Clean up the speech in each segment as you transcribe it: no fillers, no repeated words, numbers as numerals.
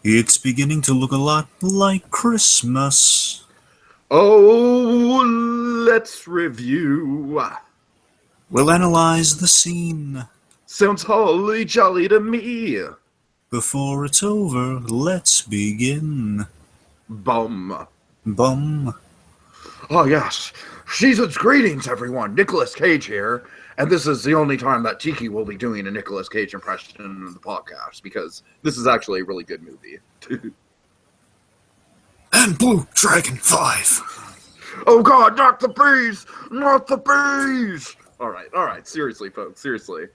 It's beginning to look a lot like Christmas. Oh, let's review. We'll analyze the scene. Sounds holly jolly to me. Before it's over, let's begin. Bum. Bum. Oh, yes. Season's greetings, everyone. Nicolas Cage here. And this is the only time that Tiki will be doing a Nicolas Cage impression in the podcast, because this is actually a really good movie. And BlueDragonFive. Oh, God, not the bees! Not the bees! All right. Seriously, folks, seriously.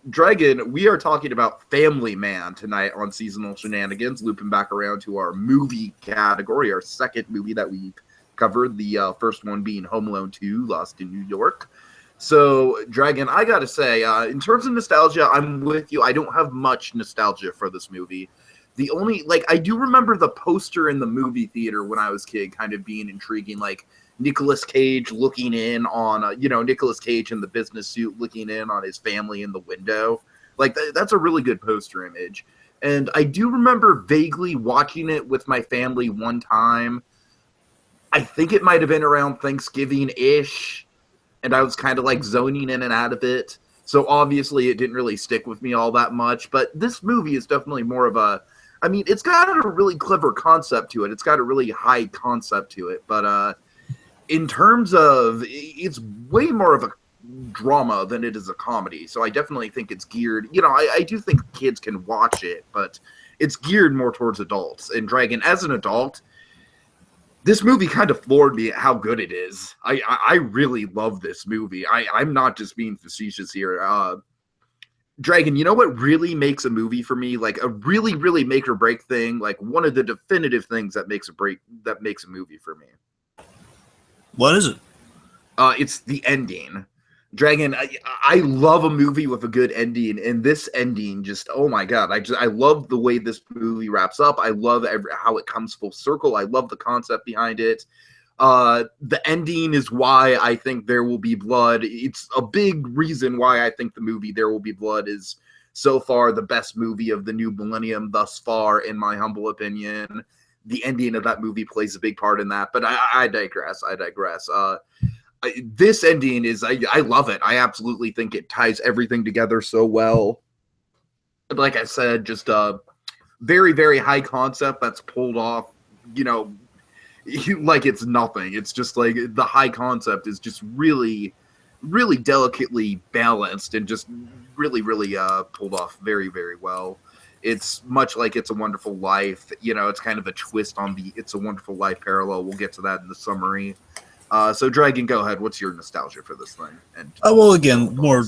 Dragon, we are talking about Family Man tonight on Seasonal Shenanigans, looping back around to our movie category, our second movie that we covered, the first one being Home Alone 2, Lost in New York. So, Dragon, I gotta say, in terms of nostalgia, I'm with you. I don't have much nostalgia for this movie. The only, I do remember the poster in the movie theater when I was a kid kind of being intriguing, Nicolas Cage looking in on, Nicolas Cage in the business suit looking in on his family in the window. That's a really good poster image. And I do remember vaguely watching it with my family one time. I think it might have been around Thanksgiving-ish, and I was kind of zoning in and out of it. So obviously it didn't really stick with me all that much. But this movie is definitely more of a, it's got a really clever concept to it. It's got a really high concept to it. But in terms of, it's way more of a drama than it is a comedy. So I definitely think it's geared, I do think kids can watch it, but it's geared more towards adults. And Dragon, as an adult, this movie kind of floored me at how good it is. I really love this movie. I'm not just being facetious here. Dragon, you know what really makes a movie for me? A really, really make or break thing. One of the definitive things that makes a movie for me. What is it? It's the ending. Dragon, I love a movie with a good ending, and this ending just, oh my god, I love the way this movie wraps up. I love how it comes full circle. I love the concept behind it. The ending is why I think There Will Be Blood. It's a big reason why I think the movie There Will Be Blood is so far the best movie of the new millennium thus far, in my humble opinion. The ending of that movie plays a big part in that, but I digress. This ending is, I love it. I absolutely think it ties everything together so well. Like I said, just a very, very high concept that's pulled off, like it's nothing. It's just the high concept is just really, really delicately balanced and just really, really pulled off very, very well. It's much like It's a Wonderful Life. It's kind of a twist on the It's a Wonderful Life parallel. We'll get to that in the summary. So, Dragon, go ahead. What's your nostalgia for this thing? And well, again, we're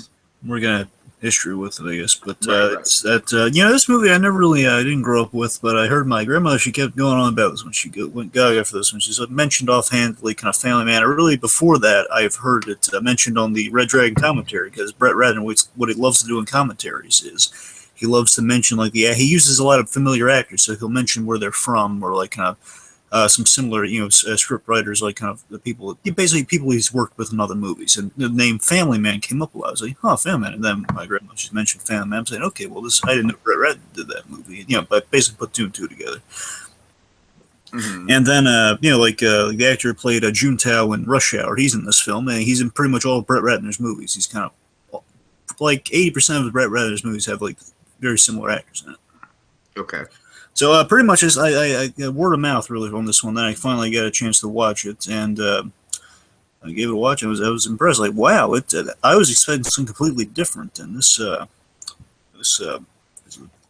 gonna history with it, I guess. But right. It's that this movie I never really I didn't grow up with, but I heard my grandmother, she kept going on about this when she went gaga for this one. She mentioned offhandedly kind of Family Man. Really, before that, I've heard it mentioned on the Red Dragon commentary, because Brett Ratner, what he loves to do in commentaries is he loves to mention he uses a lot of familiar actors, so he'll mention where they're from, or kind of some similar, script writers, kind of the people, basically people he's worked with in other movies. And the name Family Man came up a lot. I was like, oh, Family Man. And then my grandma, she mentioned Family Man. I'm saying, okay, well, I didn't know Brett Ratner did that movie. But basically put two and two together. Mm-hmm. And then, the actor who played Juntao in Rush Hour, he's in this film, and he's in pretty much all of Brett Ratner's movies. He's kind of, 80% of Brett Ratner's movies have, very similar actors in it. Okay. So pretty much, I word of mouth really on this one. Then I finally got a chance to watch it, and I gave it a watch. I was impressed. Wow! I was expecting something completely different, and this is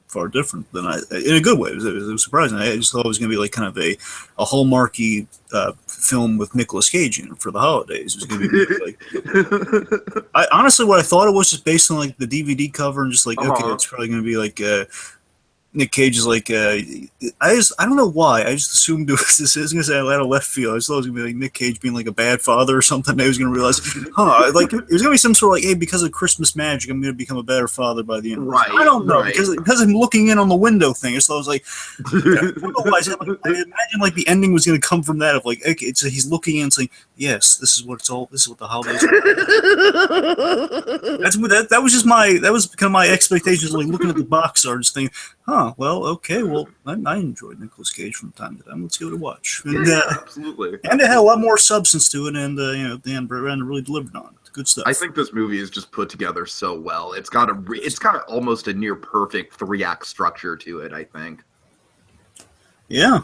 far different than in a good way. It was surprising. I just thought it was going to be kind of a hallmarky film with Nicolas Cage in it for the holidays. It was going to be honestly, what I thought it was, just based on the DVD cover, and just okay, it's probably going to be Nick Cage is I don't know why. I just assumed it was this. I was going to say out of left field. I just thought it was going to be Nick Cage being a bad father or something. I was going to realize, it was going to be some sort of hey, because of Christmas magic, I'm going to become a better father by the end. Right. I don't know, because I'm looking in on the window thing. So I was I imagine the ending was going to come from that of okay, so he's looking in and saying, yes, this is what the holidays are. That was just that was kind of my expectations. Looking at the box art, just thinking, Huh. Well, okay. Well, I enjoyed Nicolas Cage from time to time. Let's give it a watch. And, Yeah, absolutely. And it had a lot more substance to it, and at the end, Brett Ratner really delivered on it. Good stuff. I think this movie is just put together so well. It's got almost a near perfect 3-act structure to it, I think. Yeah.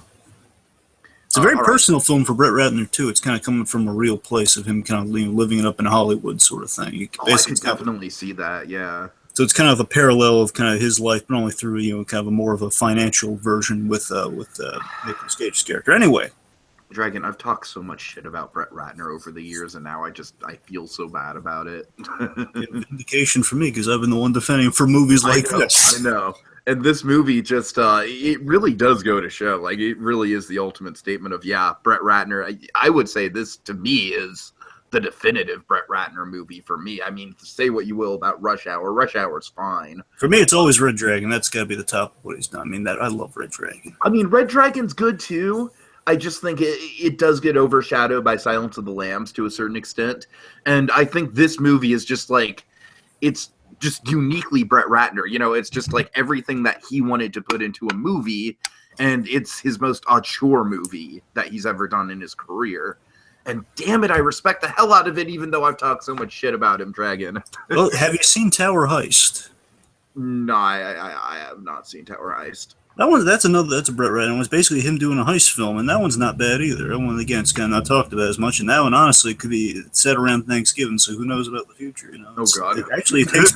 It's a very All personal film for Brett Ratner, too. It's kind of coming from a real place of him kind of living it up in Hollywood sort of thing. I can definitely see that, yeah. So it's kind of a parallel of kind of his life, but only through, kind of a more of a financial version with Nicolas Cage's character. Anyway. Dragon, I've talked so much shit about Brett Ratner over the years, and now I feel so bad about it. Vindication for me, because I've been the one defending him for movies like this. I know. And this movie just, it really does go to show. Like, it really is the ultimate statement of, yeah, Brett Ratner. I would say this, to me, is the definitive Brett Ratner movie for me. I mean, say what you will about Rush Hour. Rush Hour's fine. For me, it's always Red Dragon. That's got to be the top of what he's done. I mean, I love Red Dragon. I mean, Red Dragon's good, too. I just think it does get overshadowed by Silence of the Lambs to a certain extent. And I think this movie is just like, it's just uniquely Brett Ratner. It's just like everything that he wanted to put into a movie, and it's his most auteur movie that he's ever done in his career. And damn it, I respect the hell out of it, even though I've talked so much shit about him, Dragon. Well, have you seen Tower Heist? No, I have not seen Tower Heist. That's a Brett Ratner one. It's basically him doing a heist film, and that one's not bad either. That one, again, it's kind of not talked about as much, and that one, honestly, could be set around Thanksgiving, so who knows about the future, Oh, God. It takes place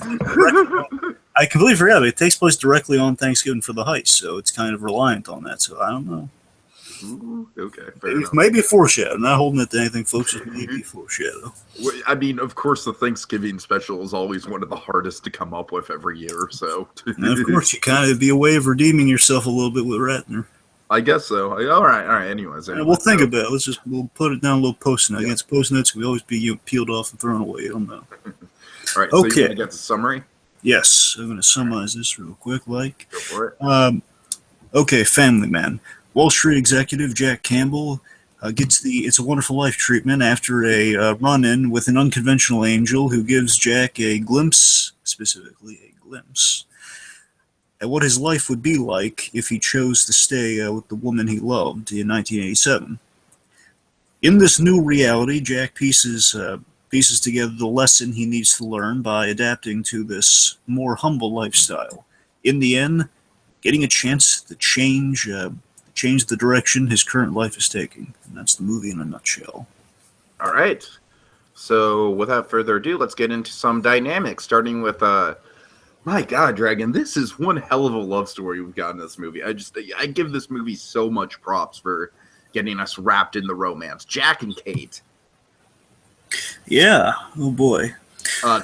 I completely forgot, but it takes place directly on Thanksgiving for the heist, so it's kind of reliant on that, so I don't know. Ooh, okay, fair enough. Maybe a foreshadow. Not holding it to anything, folks. Just maybe a foreshadow. I mean, of course, the Thanksgiving special is always one of the hardest to come up with every year. So, and of course, you kind of be a way of redeeming yourself a little bit with Ratner. I guess so. All right. Anyways, we'll think about it. We'll put it down a little post note. Against post notes, we always be peeled off and thrown away. I don't know. All right. So okay. You're gonna get the summary. Yes, I'm going to summarize this real quick. Go for it. Okay, Family Man. Wall Street executive Jack Campbell gets the It's a Wonderful Life treatment after a run-in with an unconventional angel who gives Jack a glimpse, specifically a glimpse, at what his life would be like if he chose to stay with the woman he loved in 1987. In this new reality, Jack pieces together the lesson he needs to learn by adapting to this more humble lifestyle. In the end, getting a chance to change the direction his current life is taking. And that's the movie in a nutshell. All right. So without further ado, let's get into some dynamics, starting with, my God, Dragon, this is one hell of a love story we've got in this movie. I give this movie so much props for getting us wrapped in the romance. Jack and Kate. Yeah. Oh, boy.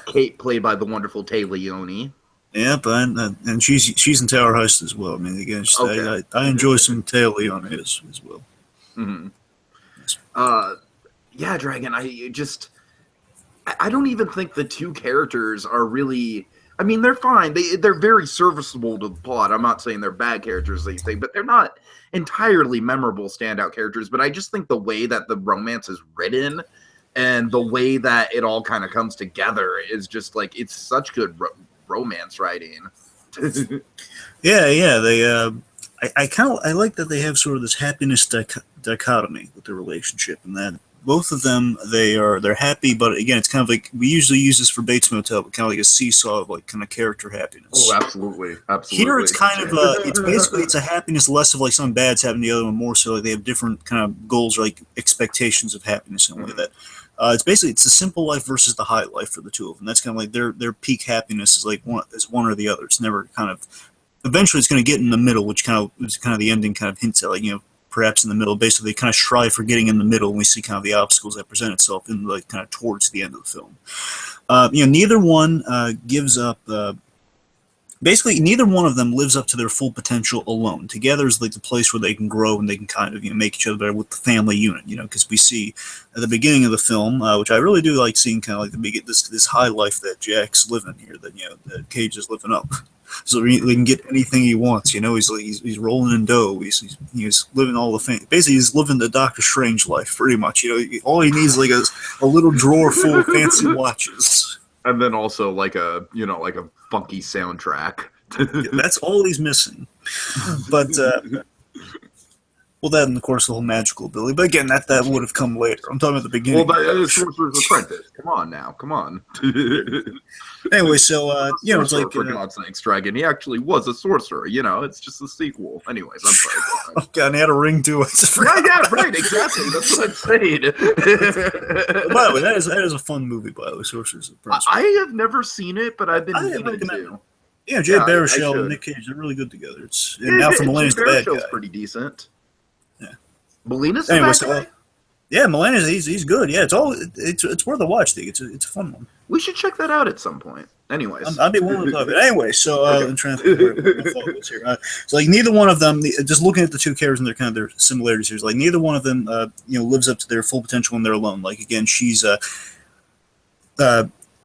Kate, played by the wonderful Tay Leone. Yep, and she's in Tower Heist as well. I mean, again, I enjoy some Tay Leone as well. Mm-hmm. Yeah, Dragon. I don't even think the two characters are really. I mean, they're fine. They're very serviceable to the plot. I'm not saying they're bad characters, but they're not entirely memorable standout characters. But I just think the way that the romance is written and the way that it all kind of comes together is just like it's such good romance writing. Yeah. I like that they have sort of this happiness dichotomy with the relationship, and that both of them they're happy, but again, it's kind of like we usually use this for Bates Motel, but kind of like a seesaw of like kind of character happiness. Oh, absolutely. Here, it's kind of it's a happiness less of like something bad's happening to the other one, more so like they have different kind of goals or like expectations of happiness in a way that. It's the simple life versus the high life for the two of them. That's kind of like their peak happiness is like one or the other. It's never kind of. Eventually, it's going to get in the middle, which kind of the ending kind of hints at, like perhaps in the middle. Basically, they kind of strive for getting in the middle, and we see kind of the obstacles that present itself in like kind of towards the end of the film. Neither one gives up. Basically, neither one of them lives up to their full potential alone. Together is like the place where they can grow and they can kind of make each other better with the family unit. Because we see at the beginning of the film, which I really do like seeing, kind of like this high life that Jack's living here, that Cage is living up. So he can get anything he wants. He's rolling in dough. He's living all the basically he's living the Doctor Strange life pretty much. All he needs is like a little drawer full of fancy watches. And then also like a funky soundtrack. That's all he's missing. But well, that and of course the whole magical ability. But again, that would have come later. I'm talking about the beginning. Well, that is Sorcerer's Apprentice. Come on now, come on. Anyway, so it's like for God's sakes, Dragon. He actually was a sorcerer. It's just a sequel. Anyways, I'm sorry. Oh god, and he had a ring to it. Yeah, right, exactly. That's what I'm saying. By the way, that is a fun movie. By the way, Sorcerer's Apprentice. I have never seen it, but I've been meaning to. Yeah, Jay Baruchel and Nick Cage, they're really good together. Now for Mulaney's the bad guy. Pretty decent. Yeah, Mulaney's the bad guy? Yeah, Mulaney's he's good. Yeah, it's worth a watch. It's a fun one. We should check that out at some point. Anyways, I'd be willing to love it. Anyway, so I'm trying to think where my thought was here. So like neither one of them, just looking at the two characters and their similarities here, is like neither one of them, lives up to their full potential when they're alone. Like again, she's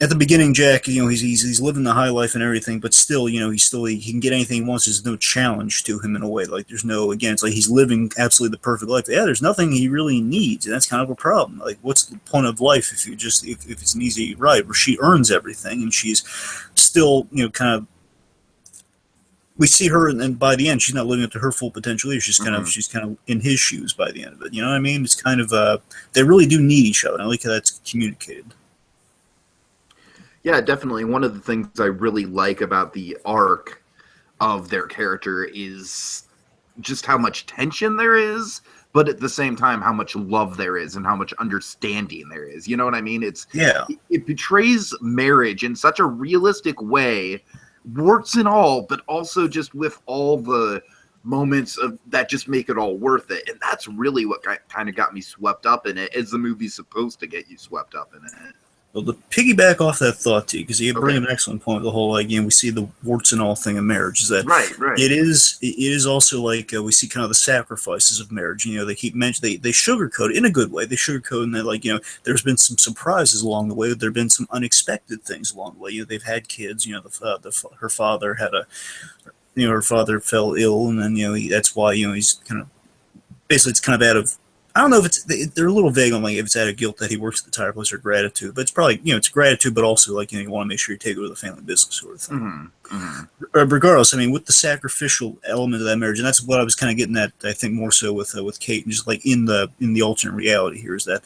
at the beginning, Jack, he's living the high life and everything, but still, he can get anything he wants. There's no challenge to him in a way. Like there's no, again, it's like he's living absolutely the perfect life. Yeah, there's nothing he really needs, and that's kind of a problem. Like, what's the point of life if it's an easy ride where she earns everything and she's still, kind of. We see her, and by the end, she's not living up to her full potential either. She's kind of in his shoes by the end of it. You know what I mean? It's kind of they really do need each other. And I like how that's communicated. Yeah, definitely. One of the things I really like about the arc of their character is just how much tension there is, but at the same time, how much love there is and how much understanding there is. You know what I mean? It portrays marriage in such a realistic way, warts and all, but also just with all the moments that just make it all worth it. And that's really what kind of got me swept up in it, as the movie's supposed to get you swept up in it. Well, to piggyback off that thought, too, because you bring up an excellent point. The whole, we see the warts and all thing of marriage is that right. It is also like we see kind of the sacrifices of marriage. They keep mentioning they sugarcoat it in a good way. They sugarcoat in that there's been some surprises along the way. There've been some unexpected things along the way. They've had kids. Her father had her father fell ill, and then that's why he's kind of basically it's kind of out of. I don't know if they're a little vague on if it's out of guilt that he works at the tire place or gratitude, but it's probably it's gratitude, but also you want to make sure you take over the family business sort of thing. Regardless, with the sacrificial element of that marriage, and that's what I was kind of getting at. I think more so with Kate, and just in the alternate reality here is that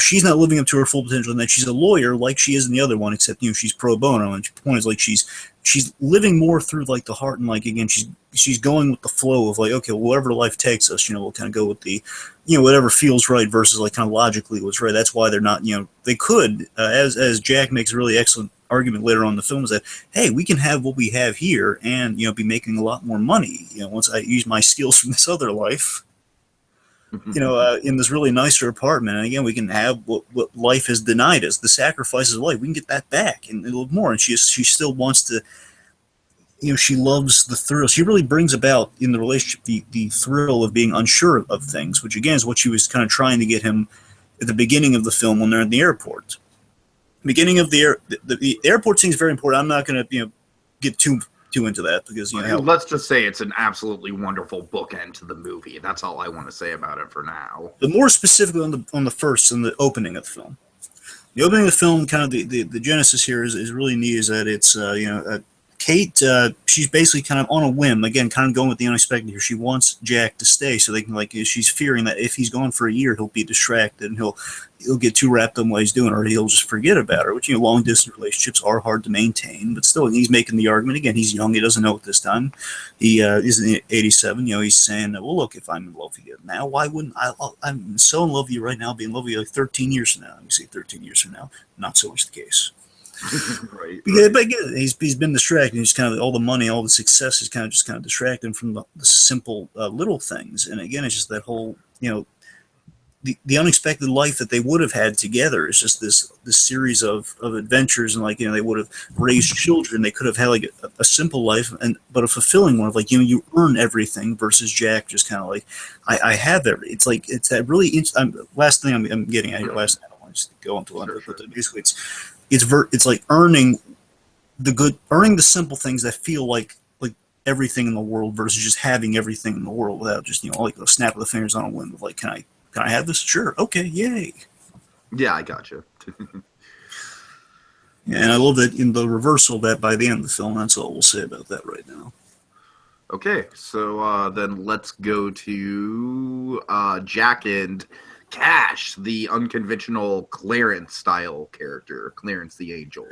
she's not living up to her full potential, and that she's a lawyer like she is in the other one, except she's pro bono, and the point is she's living more through the heart, and again she's going with the flow of okay, wherever life takes us, we'll kind of go with the whatever feels right versus kind of logically what's right. That's why they're not they could as Jack makes a really excellent argument later on in the film is that hey, we can have what we have here and be making a lot more money once I use my skills from this other life in this really nicer apartment, and again we can have what life has denied us, the sacrifices of life, we can get that back and a little more. And she still wants to she loves the thrill. She really brings about in the relationship the thrill of being unsure of things, which again is what she was kind of trying to get him at the beginning of the film when they're in the airport. Beginning of the airport scene is very important. I'm not going to get too into that because let's just say it's an absolutely wonderful bookend to the movie. That's all I want to say about it for now. But more specifically on the first and the opening of the film. The opening of the film, kind of the genesis here is really neat. Is that it's Kate, she's basically kind of on a whim, again, kind of going with the unexpected here. She wants Jack to stay so they can, she's fearing that if he's gone for a year, he'll be distracted and he'll get too wrapped up in what he's doing, or he'll just forget about her, which, long-distance relationships are hard to maintain. But still, he's making the argument. Again, he's young. He doesn't know it this time. He is 87. He's saying, well, look, if I'm in love with you now, why wouldn't I? I'm so in love with you right now. I'll be in love with you 13 years from now. Let me say 13 years from now. Not so much the case. Right. But again, he's been distracted. He's kind of all the money, all the success is kind of distracting from the simple little things. And again, it's just that whole the unexpected life that they would have had together. Is just this series of adventures, and they would have raised children. They could have had a simple life, but a fulfilling one of you earn everything versus Jack just kind of I have everything. It's that really last thing I'm getting at here. Last thing I don't want to just go into London, but basically it's like earning the simple things that feel like everything in the world versus just having everything in the world without just a snap of the fingers on a whim of can I have this? Sure, okay, yay. Yeah, I gotcha. Yeah, and I love that in the reversal of that by the end of the film. That's all we'll say about that right now. Okay, so then let's go to Jack and Cash, the unconventional Clarence style character, Clarence the Angel.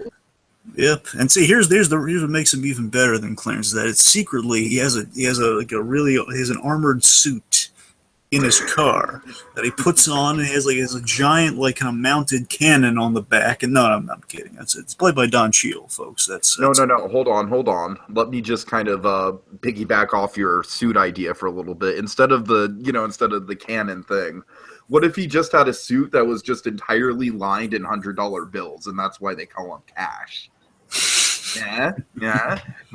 Yep, and see, here's what makes him even better than Clarence is that it's secretly he has an armored suit in his car that he puts on, and he has a giant like kind of mounted cannon on the back. And no, I'm kidding. It's played by Don Cheadle, folks. No. Hold on. Let me just kind of piggyback off your suit idea for a little bit. Instead of the cannon thing, what if he just had a suit that was just entirely lined in $100 bills, and that's why they call him Cash? Yeah.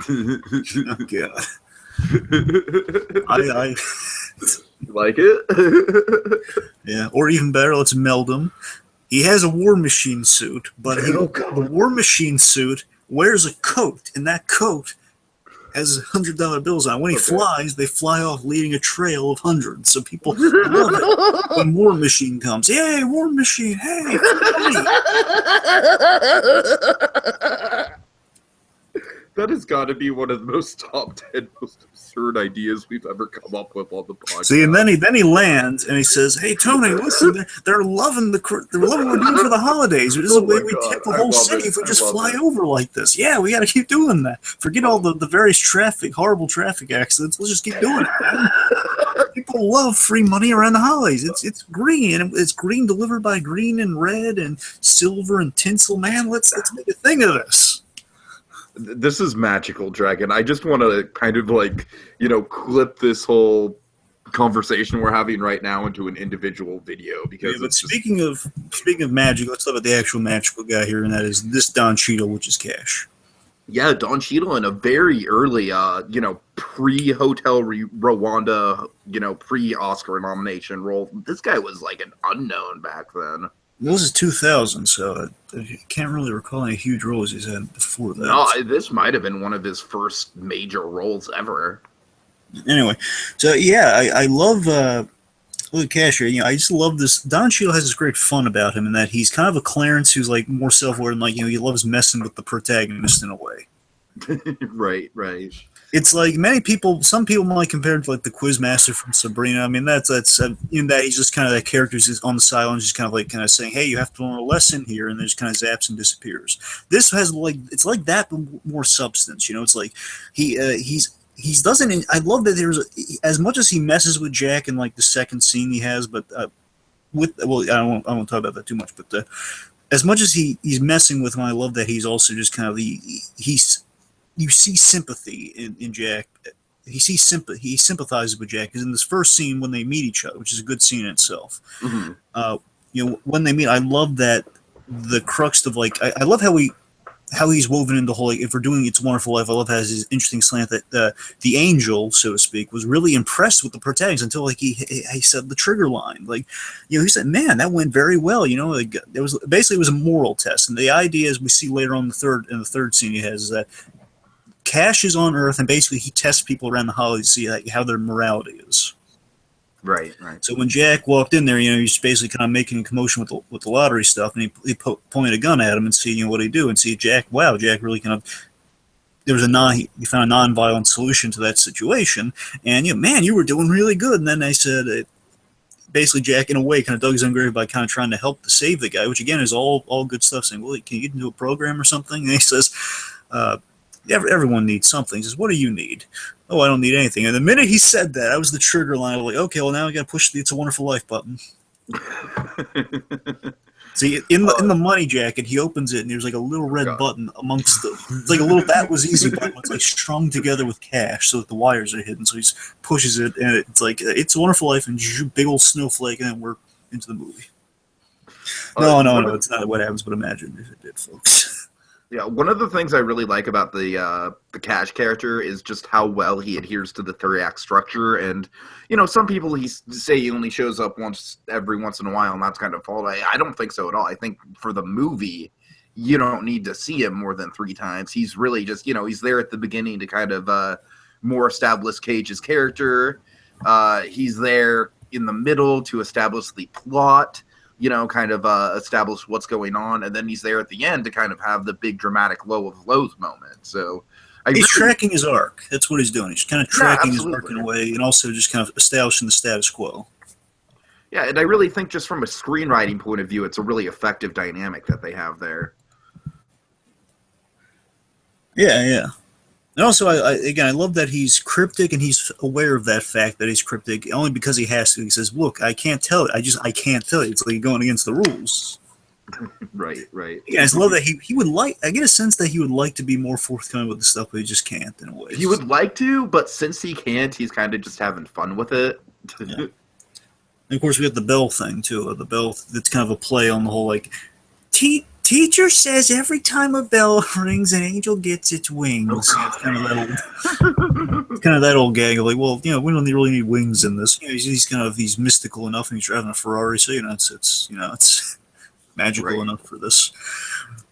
Oh, God. I You like it? Yeah, or even better, let's meld him. He has a War Machine suit, but the War Machine suit wears a coat, and that coat has $100 bills on it. When he flies, they fly off leading a trail of hundreds. So people love it when War Machine comes. Yay, War Machine! Hey, That has got to be one of the most top 10 most absurd ideas we've ever come up with on the podcast. See, and then he lands and he says, "Hey Tony, listen, they're loving what we're doing for the holidays. This is the way we tip the whole city if we just fly over like this. Yeah, we got to keep doing that. Forget all the various horrible traffic accidents. Let's just keep doing it, man. People love free money around the holidays. It's green, and it's green delivered by green and red and silver and tinsel. Man, let's make a thing of this." This is magical, Dragon. I just want to kind of clip this whole conversation we're having right now into an individual video because. Yeah, but speaking of magic, let's talk about the actual magical guy here, and that is this Don Cheadle, which is Cash. Yeah, Don Cheadle in a very early, pre-Hotel Rwanda, pre-Oscar nomination role. This guy was like an unknown back then. This is 2000, so I can't really recall any huge roles he's had before that. No, this might have been one of his first major roles ever. Anyway, so yeah, I love Cash here. I just love this. Don Cheadle has this great fun about him in that he's kind of a Clarence who's like more self-aware and he loves messing with the protagonist in a way. Right. It's like some people might compare him to like the Quizmaster from Sabrina. I mean, that's in that he's just kind of that character who's on the sidelines, just kind of saying, "Hey, you have to learn a lesson here," and then just kind of zaps and disappears. This has it's like that, but more substance. It's like he doesn't. I love that as much as he messes with Jack in like the second scene he has, but I won't talk about that too much. But as much as he's messing with him, I love that he's also just kind of you see sympathy in Jack. He sympathizes with Jack because in this first scene when they meet each other, which is a good scene in itself. Mm-hmm. When they meet, I love that the crux of I love how he's woven into the whole if we're doing It's a Wonderful Life. I love how his interesting slant that the angel, so to speak, was really impressed with the protagonist until he said the trigger line. He said, "Man, that went very well." It was a moral test, and the idea, as we see later on in the third scene he has, is that Cash is on Earth, and basically he tests people around the holidays to see how their morality is. Right. So when Jack walked in there, he's basically kind of making a commotion with the lottery stuff, and he pointed a gun at him and see what he'd do, and see Jack. Wow, Jack really kind of. He found a non-violent solution to that situation, and man, you were doing really good. And then they said, basically Jack in a way kind of dug his own grave by kind of trying to help to save the guy, which again is all good stuff. Saying, "Well, can you get into a program or something?" And he says. Everyone needs something. He says, "What do you need?" "Oh, I don't need anything." And the minute he said that, that was the trigger line. I was like, okay, well, now I got to push the It's a Wonderful Life button. See, in the money jacket, he opens it, and there's like a little red button amongst it's like a little "that was easy" button. It's like strung together with cash so that the wires are hidden. So he pushes it, and it's like It's a Wonderful Life, and big old snowflake, and then we're into the movie. No, it's not what happens, but imagine if it did, folks. Yeah, one of the things I really like about the Cash character is just how well he adheres to the 3-act structure. And, some people say he only shows up every once in a while, and that's kind of fault. I don't think so at all. I think for the movie, you don't need to see him more than 3 times. He's really just, he's there at the beginning to kind of more establish Cage's character. He's there in the middle to establish the plot. Kind of establish what's going on, and then he's there at the end to kind of have the big dramatic low of lows moment. So He's tracking his arc. That's what he's doing. He's kind of tracking his arc in a way, and also just kind of establishing the status quo. Yeah, and I really think just from a screenwriting point of view, it's a really effective dynamic that they have there. Yeah. And also, I love that he's cryptic, and he's aware of that fact that he's cryptic only because he has to. He says, "Look, I can't tell it. I can't tell it. It's like going against the rules." Right. Yeah, I just love that he would like. I get a sense that he would like to be more forthcoming with the stuff, but he just can't in a way. He would like to, but since he can't, he's kind of just having fun with it. Yeah. And of course, we have the bell thing too. The bell that's kind of a play on the whole like. Teacher says every time a bell rings, an angel gets its wings. Oh, it's kind of that old gag of like, well, we don't really need wings in this. He's mystical enough, and he's driving a Ferrari, so it's magical enough for this.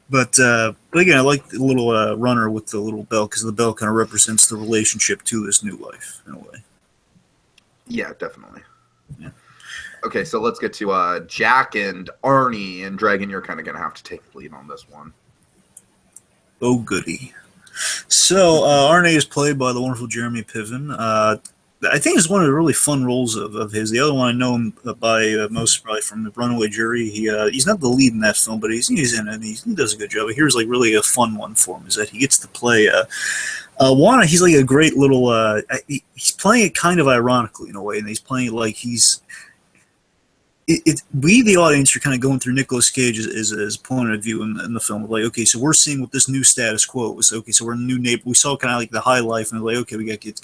But again, I like the little runner with the little bell because the bell kind of represents the relationship to this new life in a way. Yeah, definitely. Yeah. Okay, so let's get to Jack and Arnie, and Dragon, you're kind of going to have to take the lead on this one. Oh, goody. So, Arnie is played by the wonderful Jeremy Piven. I think it's one of the really fun roles of his. The other one I know him by most probably from The Runaway Jury. He's not the lead in that film, but he's in it, and he does a good job. But here's like really a fun one for him, is that he gets to play Juana. He's like a great little, he's playing it kind of ironically in a way, and he's playing it like he's, we, the audience, are kind of going through Nicolas Cage's point of view in the film. Like, okay, so we're seeing what this new status quo is. Okay, so we're in a new neighborhood. We saw kind of like the high life, and we're like, okay, we got kids,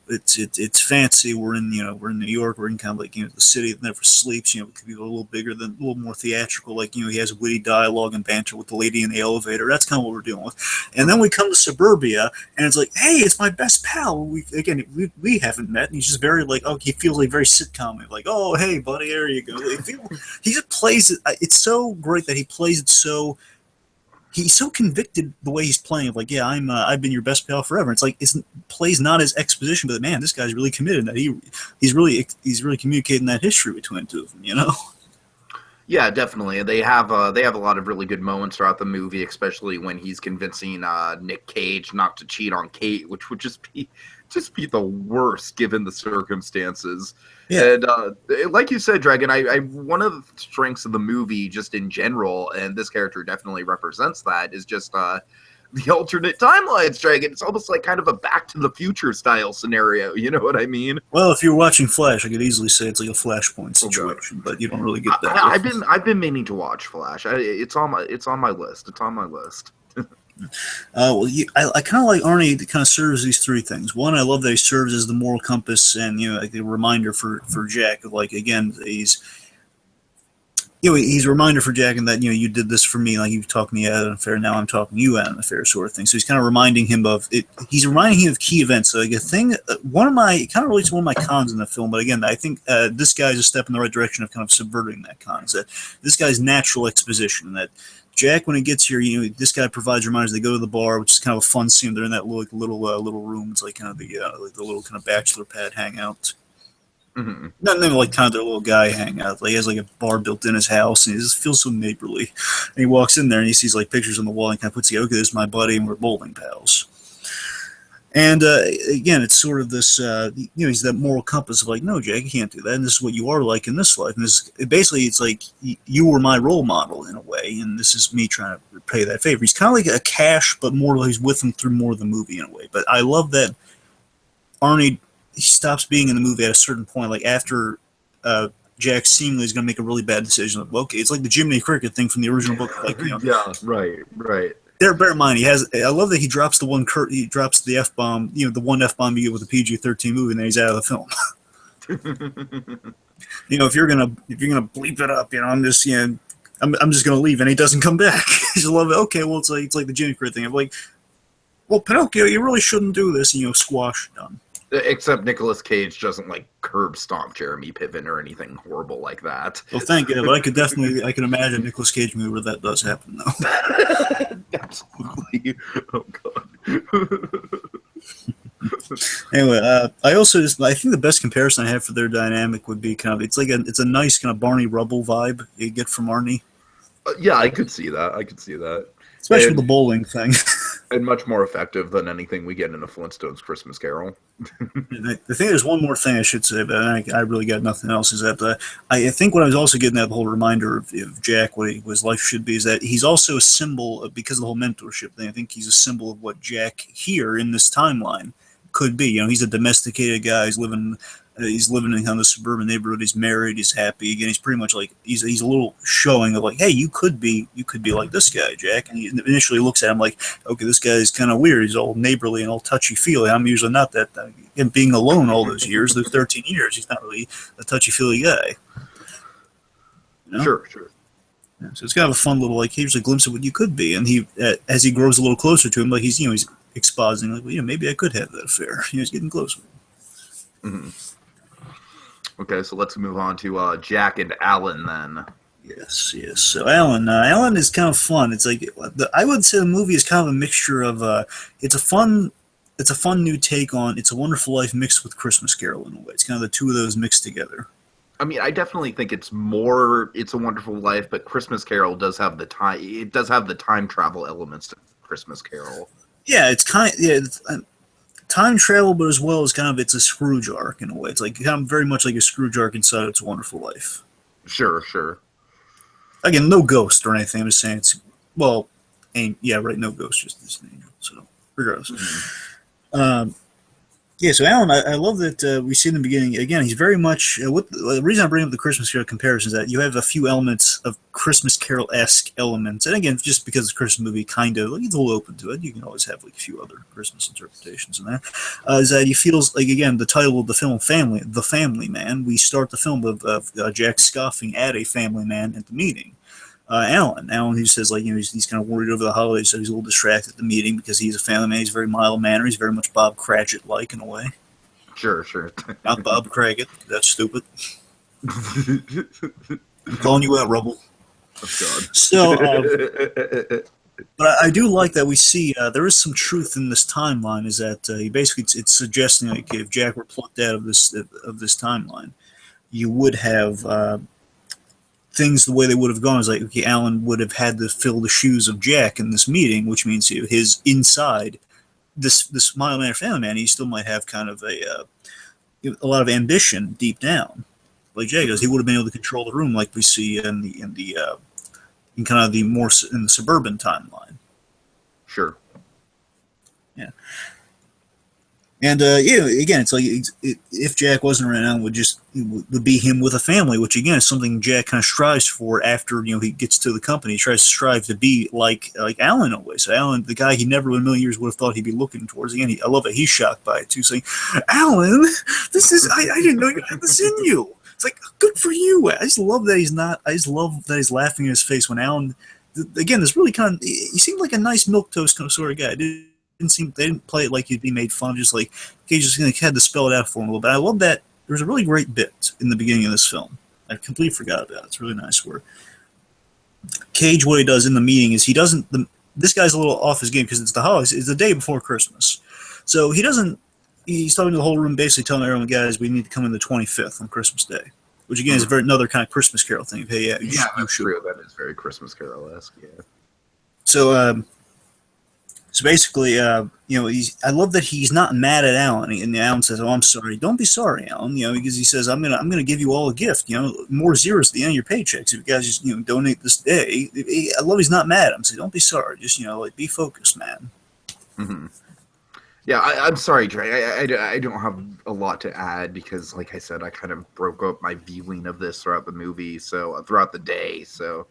it's fancy. We're in New York. We're in kind of like the city that never sleeps. It could be a little bigger, a little more theatrical. Like he has witty dialogue and banter with the lady in the elevator. That's kind of what we're dealing with. And then we come to suburbia, and it's like, hey, it's my best pal. We haven't met, and he's just very like, he feels like very sitcom, like, oh, hey, buddy, there you go. He just plays it. It's so great that he plays it so. He's so convicted the way he's playing. Like, yeah, I've been your best pal forever. It's like it plays not as exposition, but man, this guy's really committed. That he's really communicating that history between the two of them. Yeah, definitely. They have a lot of really good moments throughout the movie, especially when he's convincing Nick Cage not to cheat on Kate, which would just be the worst given the circumstances. Yeah. And like you said, Dragon, I one of the strengths of the movie just in general, and this character definitely represents that, is just the alternate timelines, Dragon. It's almost like kind of a Back to the Future style scenario. You know what I mean? Well, if you're watching Flash, I could easily say it's like a Flashpoint situation, but you don't really get that. I've been meaning to watch Flash. It's on my list. It's on my list. I kind of like Arnie that kind of serves these three things. One, I love that he serves as the moral compass and like a reminder for Jack of like, again, he's a reminder for Jack and that you did this for me, like you talked me out of an affair, now I'm talking you out of an affair, sort of thing. So he's kind of reminding him of it. He's reminding him of key events. So like a thing, it kind of relates to one of my cons in the film, but again, I think this guy's a step in the right direction of kind of subverting that con. Is that this guy's natural exposition, that Jack, when he gets here, this guy provides reminders. They go to the bar, which is kind of a fun scene. They're in that little room. It's like kind of the little kind of bachelor pad hangout. Mm-hmm. Not like kind of their little guy hangout. Like he has like a bar built in his house, and he just feels so neighborly. And he walks in there, and he sees like pictures on the wall, and kind of puts, okay, this is my buddy, and we're bowling pals. And again, it's sort of this, he's that moral compass of like, no, Jack, you can't do that. And this is what you are like in this life. And it's like you were my role model in a way, and this is me trying to repay that favor. He's kind of like a Cash, but more like he's with him through more of the movie in a way. But I love that Arnie, he stops being in the movie at a certain point, like after Jack seemingly is going to make a really bad decision. Like, okay, it's like the Jiminy Cricket thing from the original book. Like, yeah, right. Bear in mind, I love that he drops he drops the F-bomb, the one F-bomb you get with a PG-13 movie, and then he's out of the film. If you're gonna bleep it up, I'm just, I'm just gonna leave, and he doesn't come back. I just love it. Okay, well, it's like the Jiminy Cricket thing. I'm like, well, Pinocchio, you really shouldn't do this, squash, done. Except Nicolas Cage doesn't like curb stomp Jeremy Piven or anything horrible like that. Well, thank you, but I can imagine Nicolas Cage movie where that does happen, though. Absolutely. Oh God. Anyway, I think the best comparison I have for their dynamic would be it's a nice kind of Barney Rubble vibe you get from Arnie. Yeah, I could see that. Especially the bowling thing. And much more effective than anything we get in a Flintstones Christmas Carol. I think there's one more thing I should say, but I really got nothing else. Is that I think what I was also getting at the whole reminder of Jack, what his life should be, is that he's also a symbol of, because of the whole mentorship thing. I think he's a symbol of what Jack here in this timeline could be. He's a domesticated guy. He's living in kind of the suburban neighborhood. He's married. He's happy. Again, he's pretty much like he's a little showing of like, hey, you could be like this guy, Jack. And he initially looks at him like, okay, this guy's kind of weird. He's all neighborly and all touchy feely. I'm usually not that. And being alone all those years, those 13 years, he's not really a touchy feely guy. Sure. Yeah, so it's kind of a fun little like here's a glimpse of what you could be. And he as he grows a little closer to him, like he's expositing like, well, maybe I could have that affair. He's getting closer. Mm-hmm. Okay, so let's move on to Jack and Alan then. Yes. So Alan is kind of fun. It's like I would say the movie is kind of a mixture of it's a fun new take on It's a Wonderful Life mixed with Christmas Carol in a way. It's kind of the two of those mixed together. I mean, I definitely think it's more It's a Wonderful Life, but Christmas Carol does have the time. It does have the time travel elements to Christmas Carol. Yeah, it's time travel, but as well as kind of it's a Scrooge arc in a way. It's like kind of very much like a Scrooge arc inside It's a Wonderful Life. Sure. Again, no ghost or anything. I'm just saying no ghost, just this angel. So regardless. Mm-hmm. So Alan, I love that we see in the beginning, again, he's very much, the reason I bring up the Christmas Carol comparison is that you have a few elements of Christmas Carol-esque elements, and again, just because it's a Christmas movie, kind of, it's a little open to it, you can always have like a few other Christmas interpretations in there, is that he feels like, again, the title of the film, The Family Man, we start the film with Jack scoffing at a family man at the meeting. Alan, who says like he's kind of worried over the holidays, so he's a little distracted at the meeting because he's a family man. He's very mild mannered. He's very much Bob Cratchit like in a way. Sure. Not Bob Craggett. That's stupid. I'm calling you out, Rubble. Oh, God. So, but I do like that we see there is some truth in this timeline. Is that he basically it's suggesting like if Jack were plucked out of this timeline, you would have. Things the way they would have gone is like, okay, Alan would have had to fill the shoes of Jack in this meeting, which means his inside, this mild-mannered family man, he still might have kind of a lot of ambition deep down. Like Jack does, he would have been able to control the room like we see in the suburban timeline. Sure. Yeah. And again, it's like if Jack wasn't around, Alan would be him with a family, which again is something Jack kind of strives for after he gets to the company. He tries to strive to be like Alan in a way. So Alan, the guy he never in a million years would have thought he'd be looking towards. Again, I love that he's shocked by it too, saying, "Alan, I didn't know you had this in you." It's like, good for you. I just love that he's he's laughing in his face when Alan. Again, this really he seemed like a nice milquetoast kind of sort of guy. They didn't play it like you'd be made fun of, just like Cage just had to spell it out for him a little bit. I love that there's a really great bit in the beginning of this film. I completely forgot about it. It's really nice where Cage, what he does in the meeting is this guy's a little off his game because it's the holidays, it's the day before Christmas. So he's talking to the whole room, basically telling everyone, guys, we need to come in the 25th on Christmas Day. Which again is another kind of Christmas Carol thing. Hey, you that's true. That is very Christmas Carol-esque, yeah. So basically, I love that he's not mad at Alan, and Alan says, "Oh, I'm sorry." Don't be sorry, Alan. Because he says, "I'm gonna give you all a gift. More zeros at the end of your paychecks if you guys just donate this day." I love he's not mad. I'm saying, "Don't be sorry. Just be focused, man." Mm-hmm. Yeah, I'm sorry, Dre. I don't have a lot to add because, like I said, I kind of broke up my viewing of this throughout the movie, throughout the day. So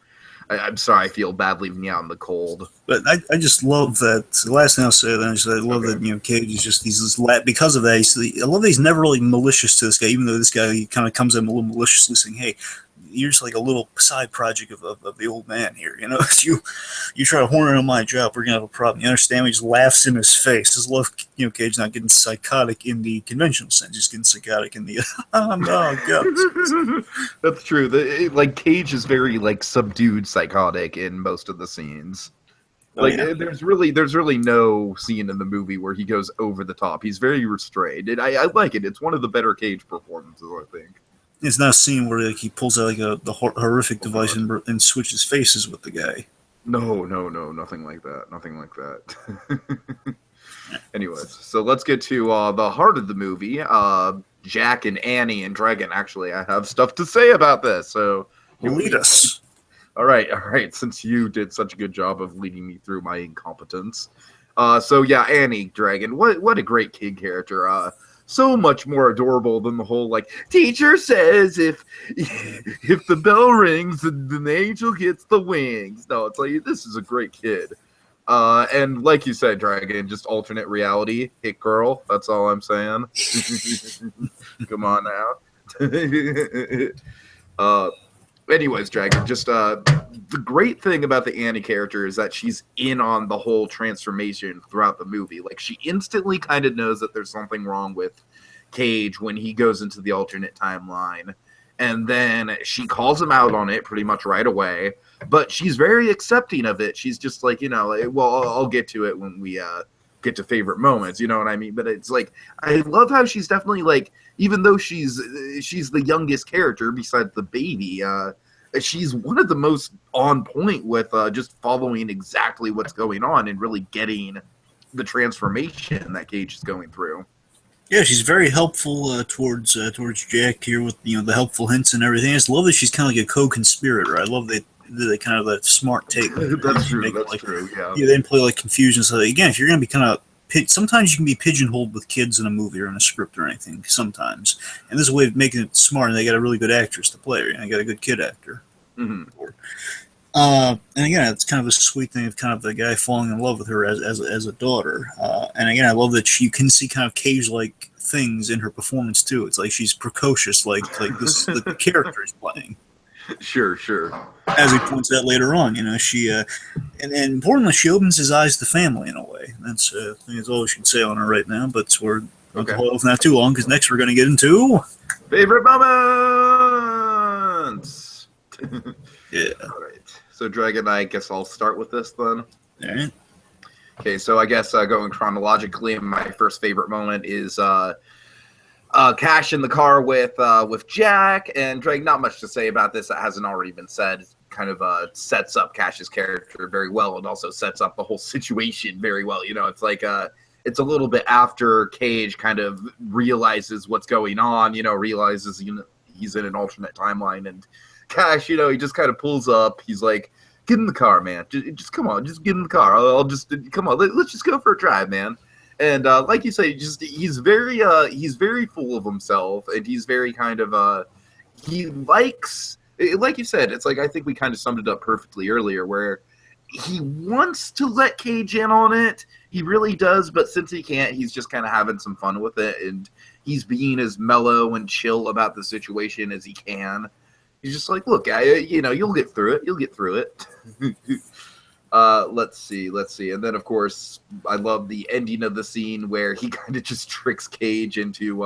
I'm sorry, I feel bad leaving you out in the cold. But I just love that. The last thing I'll say, then, is I love that Cage is just because of that. I love that he's never really malicious to this guy, even though this guy he kind of comes in a little maliciously, saying, "Hey, you're just like a little side project of the old man here. If you try to horn in on my job, we're gonna have a problem. You understand?" He just laughs in his face. Just love Cage not getting psychotic in the conventional sense, just getting psychotic in the oh god. That's true. Cage is very subdued psychotic in most of the scenes. There's really no scene in the movie where he goes over the top. He's very restrained, and I like it. It's one of the better Cage performances, I think. It's not a scene where he pulls out the horrific device and switches faces with the guy. No, nothing like that. Nothing like that. Anyways, so let's get to the heart of the movie. Jack and Annie and Dragon. Actually, I have stuff to say about this. So Lead us. All right. Since you did such a good job of leading me through my incompetence. So yeah, Annie, Dragon. What a great kid character. So much more adorable than the whole like teacher says if the bell rings then the angel gets the wings. No, it's like this is a great kid. And like you said, Dragon, just alternate reality, hit girl. That's all I'm saying. Come on now. Anyways, Dragon, just the great thing about the Annie character is that she's in on the whole transformation throughout the movie. Like she instantly kind of knows that there's something wrong with Cage when he goes into the alternate timeline. And then she calls him out on it pretty much right away. But she's very accepting of it. She's just like, well, I'll get to it when we get to favorite moments, you know what I mean? But it's like, I love how she's definitely like, even though she's the youngest character besides the baby, she's one of the most on point with just following exactly what's going on and really getting the transformation that Cage is going through. Yeah, she's very helpful towards Jack here with the helpful hints and everything. I just love that she's kind of like a co-conspirator. I love that kind of that smart take. That's true. That's true. Yeah. They didn't play like confusion. So again, if you're going to be kind of sometimes you can be pigeonholed with kids in a movie or in a script or anything. Sometimes, and this is a way of making it smart. And they got a really good actress to play her. They got a good kid actor. Mm-hmm. And again, it's kind of a sweet thing of kind of the guy falling in love with her as a daughter. And again, I love that you can see kind of Cage-like things in her performance too. It's like she's precocious, like this the character is playing. Sure. As he points out later on, she and importantly, she opens his eyes to family in a way. That's I think that's all we should say on her right now. But we're not to hold off not too long because next we're going to get into favorite moments. Yeah. All right. So, Dragon, I guess I'll start with this then. All right. Okay, so I guess going chronologically, my first favorite moment is Cash in the car with Jack and Drake. Not much to say about this that hasn't already been said. It kind of sets up Cash's character very well and also sets up the whole situation very well. It's like it's a little bit after Cage kind of realizes what's going on, realizes he's in an alternate timeline, and Cash, he just kind of pulls up. He's like, get in the car, man. Just come on. Just get in the car. I'll just come on. Let's just go for a drive, man. And like you say, he's very full of himself, and he's very kind of he likes, like you said, it's like I think we kind of summed it up perfectly earlier, where he wants to let Cage in on it. He really does, but since he can't, he's just kind of having some fun with it, and he's being as mellow and chill about the situation as he can. He's just like, look, you'll get through it. You'll get through it. Let's see. And then, of course, I love the ending of the scene where he kind of just tricks Cage into,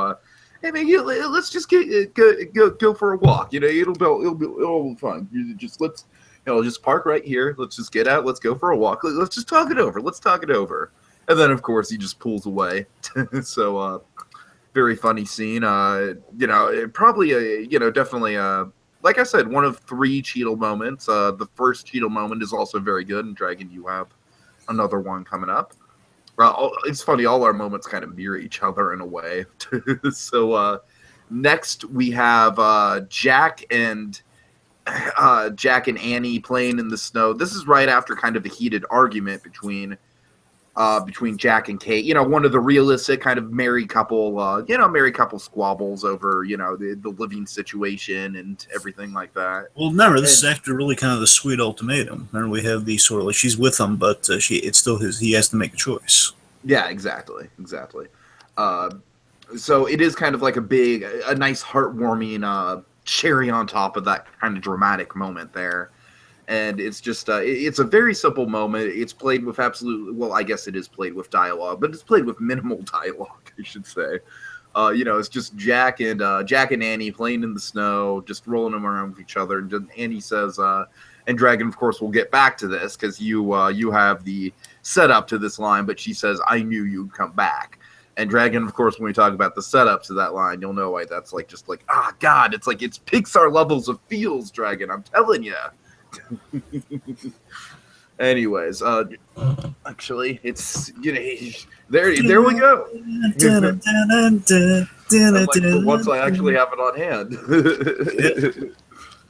hey, man, let's just go for a walk. It'll be fun. Let's just park right here. Let's just get out. Let's go for a walk. Let's just talk it over. And then, of course, he just pulls away. So, very funny scene. Probably, definitely, like I said, one of 3 Cheadle moments. The first Cheadle moment is also very good. And Dragon, you have another one coming up. Well, it's funny. All our moments kind of mirror each other in a way. So next we have Jack and Annie playing in the snow. This is right after kind of a heated argument between Jack and Kate, one of the realistic kind of married couple squabbles over, the living situation and everything like that. Well, remember, this is actually really kind of the sweet ultimatum. Remember, we have these sort of like she's with him, but it's still he has to make a choice. Yeah, exactly. So it is kind of like a nice heartwarming cherry on top of that kind of dramatic moment there. And it's just, it's a very simple moment. It's played with I guess it is played with dialogue, but it's played with minimal dialogue, I should say. It's just Jack and Annie playing in the snow, just rolling them around with each other. And Annie says, and Dragon, of course, will get back to this because you have the setup to this line, but she says, I knew you'd come back. And Dragon, of course, when we talk about the setup to that line, you'll know why that's like, just like, God, it's like, it's Pixar levels of feels, Dragon, I'm telling you. Anyways, actually, it's there we go. Like, for once, I actually have it on hand.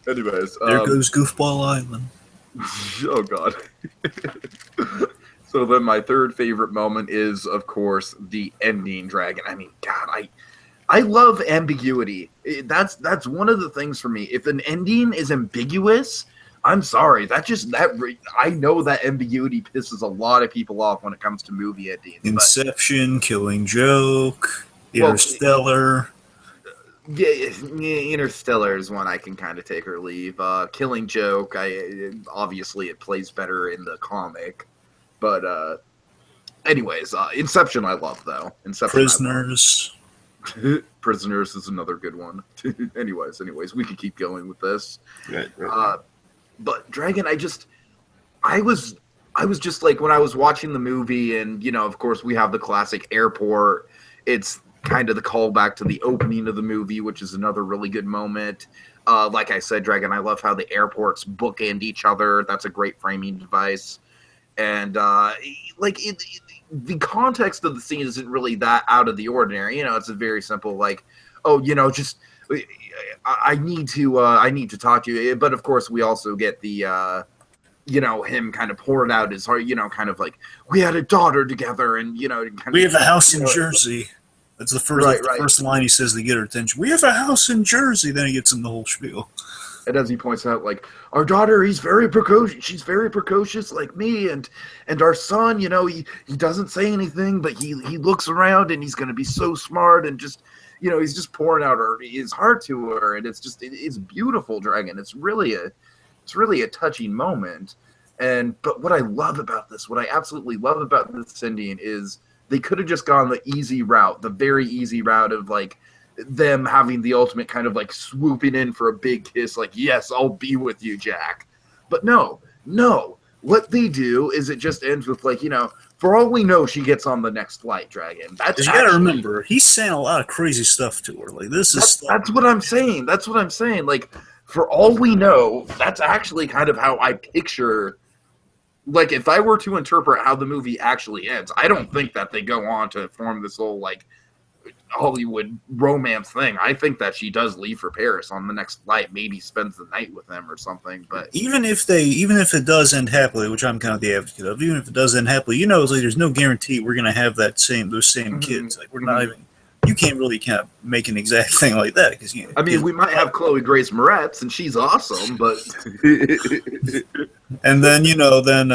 Anyways, there goes Goofball Island. Oh God. So then, my third favorite moment is, of course, the ending. Dragon. I mean, God, I love ambiguity. That's one of the things for me. If an ending is ambiguous, I'm sorry. I know that ambiguity pisses a lot of people off when it comes to movie endings. Inception, Killing Joke, Interstellar. Yeah, Interstellar is one I can kind of take or leave. Killing Joke, obviously it plays better in the comic, but anyways, Inception I love though. Prisoners. Prisoners is another good one. anyways, we could keep going with this. Right. But Dragon, I was just like, when I was watching the movie, and of course we have the classic airport. It's kind of the callback to the opening of the movie, which is another really good moment. Like I said, Dragon, I love how the airports bookend each other. That's a great framing device. And the context of the scene isn't really that out of the ordinary. It's a very simple, like, just I need to talk to you. But of course, we also get the him kind of pouring out his heart. Kind of like, we had a daughter together, and we have a house in Jersey. That's the first, right. First line he says to get her attention. We have a house in Jersey. Then he gets in the whole spiel. And as he points out, like, our daughter, she's very precocious like me, and our son, he doesn't say anything, but he looks around, and he's going to be so smart, and just, he's just pouring out his heart to her, and it's beautiful, Dragon. It's really a touching moment. But what I love about this, what I absolutely love about this ending is, they could have just gone the easy route, the very easy route of, like, them having the ultimate kind of, like, swooping in for a big kiss, like, yes, I'll be with you, Jack. But no. What they do is it just ends with, like, for all we know, she gets on the next flight, Dragon. You gotta remember, he's saying a lot of crazy stuff to her. Like, that's what I'm saying. That's what I'm saying. Like, for all we know, that's actually kind of how I picture. Like, if I were to interpret how the movie actually ends, I don't think that they go on to form this whole, like, Hollywood romance thing. I think that she does leave for Paris on the next flight, maybe spends the night with him or something. But even if it does end happily, which I'm kind of the advocate of, even if it does end happily, it's like there's no guarantee we're gonna have those same kids. Like, we're not even. You can't really kind of make an exact thing like that because we might have Chloe Grace Moretz, and she's awesome, but and then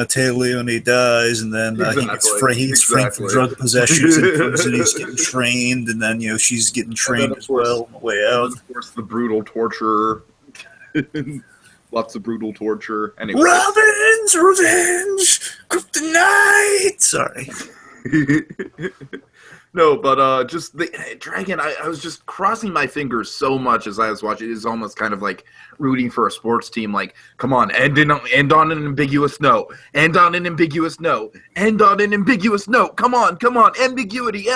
Taylor Leone dies, and then he gets framed for drug possessions in prison. He's getting trained, and then she's getting trained as well on the way out. And of course, the brutal torture, lots of brutal torture. Anyway, Robin's Revenge, Kryptonite. Sorry. No, but just the Dragon, I was just crossing my fingers so much as I was watching. It is almost kind of like rooting for a sports team. Like, come on, end on an ambiguous note. End on an ambiguous note. End on an ambiguous note. Come on, ambiguity.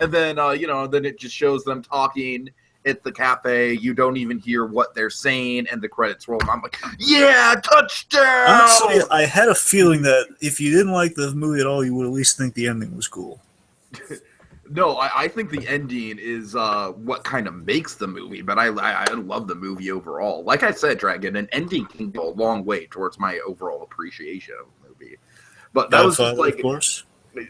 And then, then it just shows them talking at the cafe. You don't even hear what they're saying, and the credits roll. I'm like, yeah, touchdown! Honestly, I had a feeling that if you didn't like the movie at all, you would at least think the ending was cool. No, I think the ending is what kind of makes the movie, but I love the movie overall. Like I said, Dragon, an ending can go a long way towards my overall appreciation of the movie. But that was just like,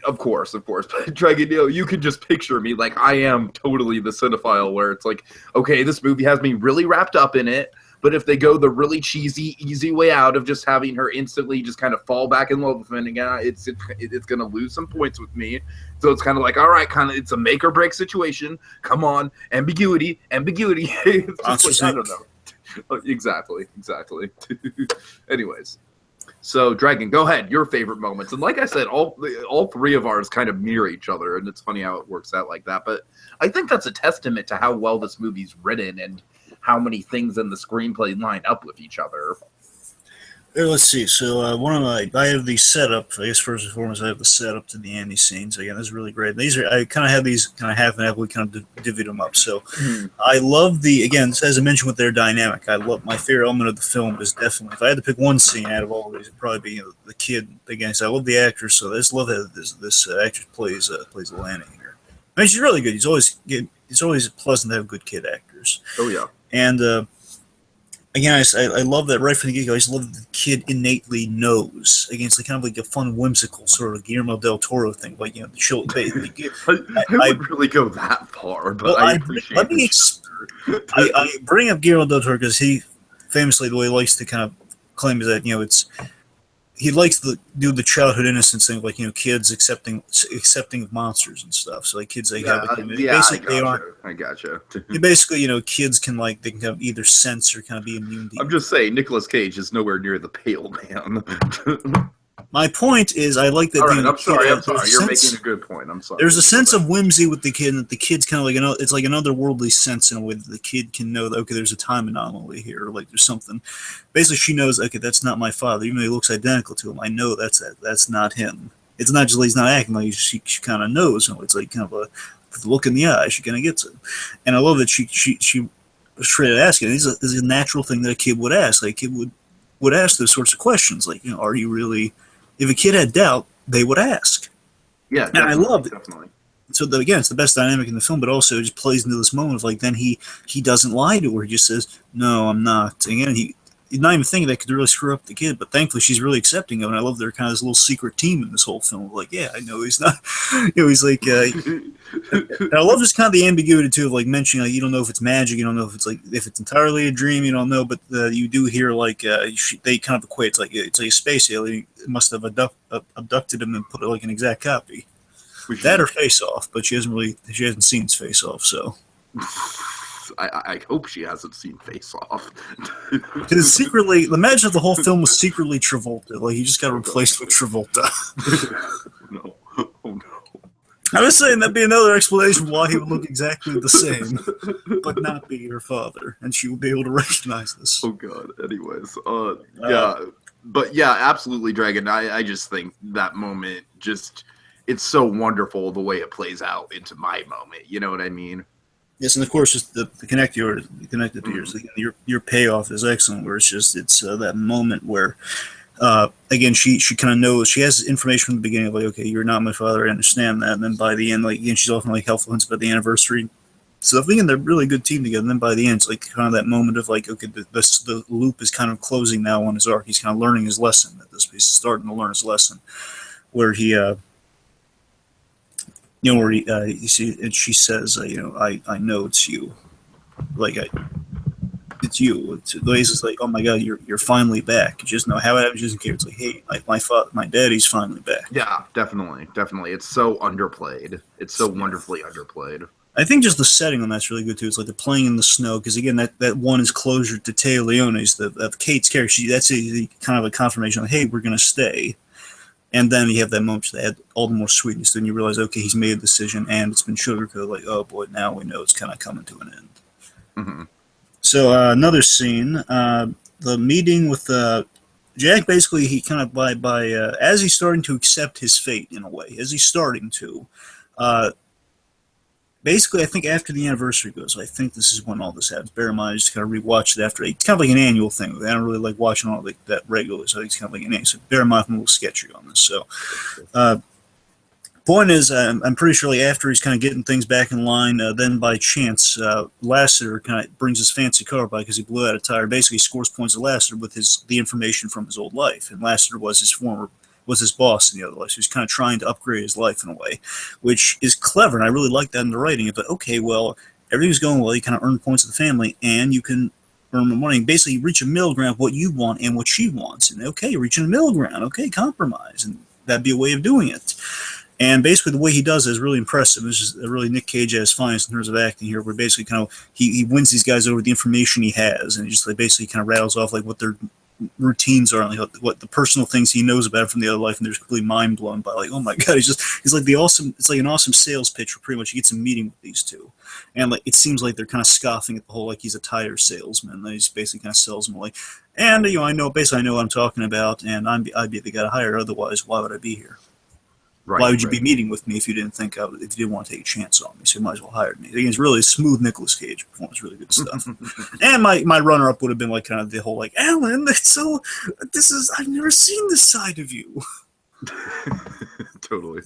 of course. But Dragon, you can just picture me like I am totally the cinephile, where it's like, okay, this movie has me really wrapped up in it. But if they go the really cheesy, easy way out of just having her instantly just kind of fall back in love with him again, it's going to lose some points with me. So it's kind of like, all right, it's a make or break situation. Come on, ambiguity. It's just like, I don't know. Exactly. Anyways, so Dragon, go ahead. Your favorite moments, and like I said, all three of ours kind of mirror each other, and it's funny how it works out like that. But I think that's a testament to how well this movie's written and how many things in the screenplay line up with each other. Let's see. So I have the setup. I guess first and foremost, I have the setup to the Andy scenes. Again, this is really great. These are I kind of have these kind of half and half. We kind of divvied them up. So Mhm. I love again, as I mentioned with their dynamic. I love my favorite element of the film is definitely if I had to pick one scene out of all these, it'd probably be the kid again. So I love the actor. So I just love that this actress plays Lanny here. I mean, she's really good. It's always pleasant to have good kid actors. Oh yeah. And again, I love that right from the get-go. I just love that the kid innately knows. Again, it's like kind of like a fun, whimsical sort of Guillermo del Toro thing. Like, you know, I wouldn't really go that far, but well, I appreciate let me. I bring up Guillermo del Toro because he famously the way he likes to kind of claim is that he likes to do the childhood innocence thing, like kids accepting of monsters and stuff. So like kids they have basically they aren't. I gotcha. Basically, kids can they can have either sense or kind of be immune to. I'm just saying, Nicolas Cage is nowhere near the pale man. My point is, I like that. All right, I'm sorry. You're making a good point. I'm sorry. There's a sense of whimsy with the kid, and that the kid's kind of like it's like an otherworldly sense in a way that the kid can know that okay, there's a time anomaly here, or like there's something. Basically, she knows okay, that's not my father, even though he looks identical to him. I know that's not him. It's not just like he's not acting like she kind of knows. It's like kind of a look in the eye. She kind of gets it, and I love that she was straight at asking. This is a natural thing that a kid would ask. Like a kid would ask those sorts of questions, like are you really? If a kid had doubt, they would ask. Yeah, and I loved it. Definitely. So again, it's the best dynamic in the film, but also it just plays into this moment of like then he doesn't lie to her. He just says, "No, I'm not." Again, he's not even thinking that could really screw up the kid, but thankfully she's really accepting of it. And I love their kind of this little secret team in this whole film. Like, yeah, I know he's not. He's like. And I love just kind of the ambiguity too of like mentioning like you don't know if it's magic, you don't know if it's entirely a dream, you don't know, but you do hear like they kind of equate it's like a space alien must have abducted him and put like an exact copy. That or Face Off, but she hasn't seen his Face Off, so. I hope she hasn't seen Face Off. Because secretly, imagine if the whole film was secretly Travolta, like he just got replaced with Travolta. No, oh no. I was saying that'd be another explanation why he would look exactly the same, but not be her father, and she would be able to recognize this. Oh god. Anyways, but yeah, absolutely, Dragon. I just think that moment it's so wonderful the way it plays out into my moment. You know what I mean? Yes, and of course, just the connected to yours. Your payoff is excellent. Where it's that moment where. Again, she kind of knows she has information from the beginning of like, okay, you're not my father. I understand that. And then by the end, like again, she's often like helpful hints about the anniversary. So again, they're a really good team together. And then by the end, it's like kind of that moment of like, okay, the loop is kind of closing now on his arc. He's kind of learning his lesson at this piece. He's starting to learn his lesson, where he, where you see, and she says, I know it's you, like it's you. The way it's like, oh my god, you're finally back. You just know how it happens. Just in case it's like, hey, my daddy's finally back. Yeah, definitely. It's so underplayed. It's so wonderfully underplayed. I think just the setting on that's really good too. It's like they're playing in the snow because again, that one is closure to Taya Leone's of Kate's character. That's a kind of a confirmation of hey, we're gonna stay. And then you have that moment that add all the more sweetness. Then you realize, okay, he's made a decision, and it's been sugarcoated. Like, oh boy, now we know it's kind of coming to an end. Mm-hmm. So another scene, the meeting with Jack. Basically, he kind of as he's starting to accept his fate in a way, as he's starting to. Basically, I think after the anniversary goes, I think this is when all this happens. Bear in mind, I just kind of rewatch it after. It's kind of like an annual thing. I don't really like watching all that regularly, so it's kind of like an annual. So bear in mind, I'm a little sketchy on this. So. Point is, I'm pretty sure after he's kind of getting things back in line, then by chance, Lasseter kind of brings his fancy car by because he blew out a tire. Basically, scores points at Lasseter with the information from his old life, and Lasseter was his boss in the other life. So he's kind of trying to upgrade his life in a way, which is clever, and I really like that in the writing. It's like, okay, well, everything's going well. You kind of earn points with the family, and you can earn more money. Basically, you reach a middle ground of what you want and what she wants, and okay, you're reaching a middle ground. Okay, compromise, and that'd be a way of doing it. And basically, the way he does it is really impressive. It's just really Nick Cage at his finest in terms of acting here, where basically kind of he wins these guys over the information he has, and he just basically kind of rattles off like what they're routines are, like what the personal things he knows about from the other life, and they're just completely mind blown by like, oh my god, he's like the awesome. It's like an awesome sales pitch where pretty much he gets a meeting with these two, and like it seems like they're kind of scoffing at the whole like he's a tire salesman. And he just basically kind of sells them like, and I know basically I know what I'm talking about, and I'd be the guy to hire. Otherwise, why would I be here? Right, Why would you be meeting with me if you didn't if you didn't want to take a chance on me? So you might as well hire me. Again, it's really smooth Nicolas Cage performance, really good stuff. And my runner up would have been like kind of the whole like, Alan, I've never seen this side of you. Totally.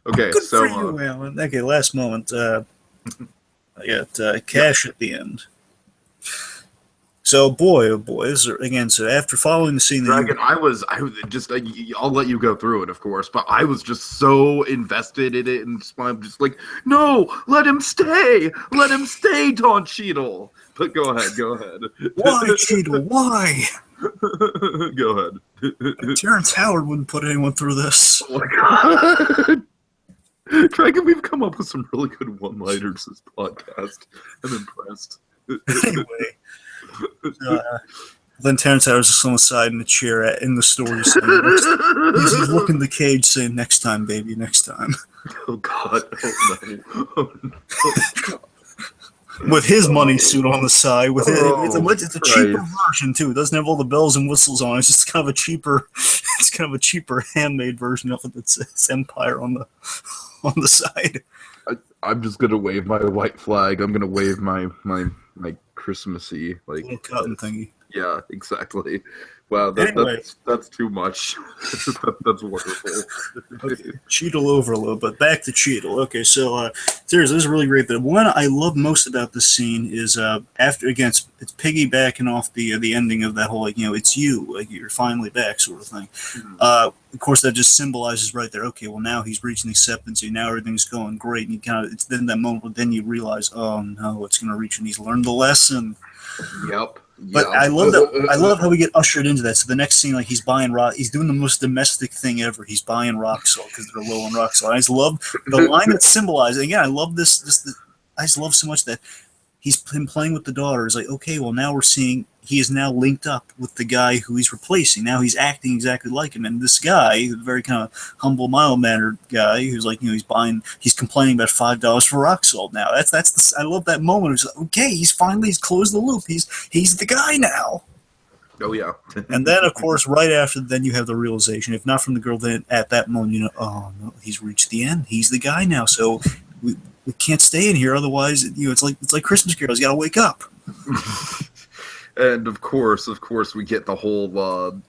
Okay, Good so for you, Alan. Okay, last moment. I got cash at the end. So boy, oh boy, again. So after following the scene, Dragon, I was just I'll let you go through it, of course, but I was just so invested in it, and I'm just like, no, let him stay, Don Cheadle. But go ahead. Why, Cheadle? Why? Go ahead. Terrence Howard wouldn't put anyone through this. Oh my god. Dragon, we've come up with some really good one-liners this podcast. I'm impressed. Anyway. Then Terrence Howard's just on the side in the chair in the store. He's looking the cage saying, next time, baby, next time. Oh, God. Oh, no. With his money suit on the side. It's a cheaper version, too. It doesn't have all the bells and whistles on it. It's just kind of a cheaper handmade version of it that says Empire on the side. I'm just going to wave my white flag. I'm going to wave my Christmassy little cotton thingy. Yeah, exactly. Wow, that's too much. That's wonderful. Okay, Cheadle over a little bit. Back to Cheadle. Okay, so seriously, this is really great. The one I love most about this scene is after again, it's piggybacking off the ending of that whole like it's you, like you're finally back sort of thing. Mm-hmm. Of course, that just symbolizes right there. Okay, well now he's reaching acceptance. And now everything's going great, and you kind of it's then that moment where then you realize, oh no, it's going to reach, and he's learned the lesson. Yep. But I love that. I love how we get ushered into that. So the next scene, like he's buying rock, he's doing the most domestic thing ever. He's buying rock salt because they're low on rock salt. I just love the line that symbolizes. Again, I love this. I just love so much that he's him playing with the daughter. Is like, okay, well now we're seeing he is now linked up with the guy who he's replacing. Now he's acting exactly like him, and this guy, the very kind of humble, mild-mannered guy, who's like he's complaining about $5 for rock salt. Now I love that moment. It's like, okay, he's closed the loop. He's the guy now. Oh yeah. And then of course, right after, then you have the realization. If not from the girl, then at that moment, oh no, he's reached the end. He's the guy now. So we can't stay in here, otherwise, it's like Christmas carols. You got to wake up. And of course, we get the whole, well,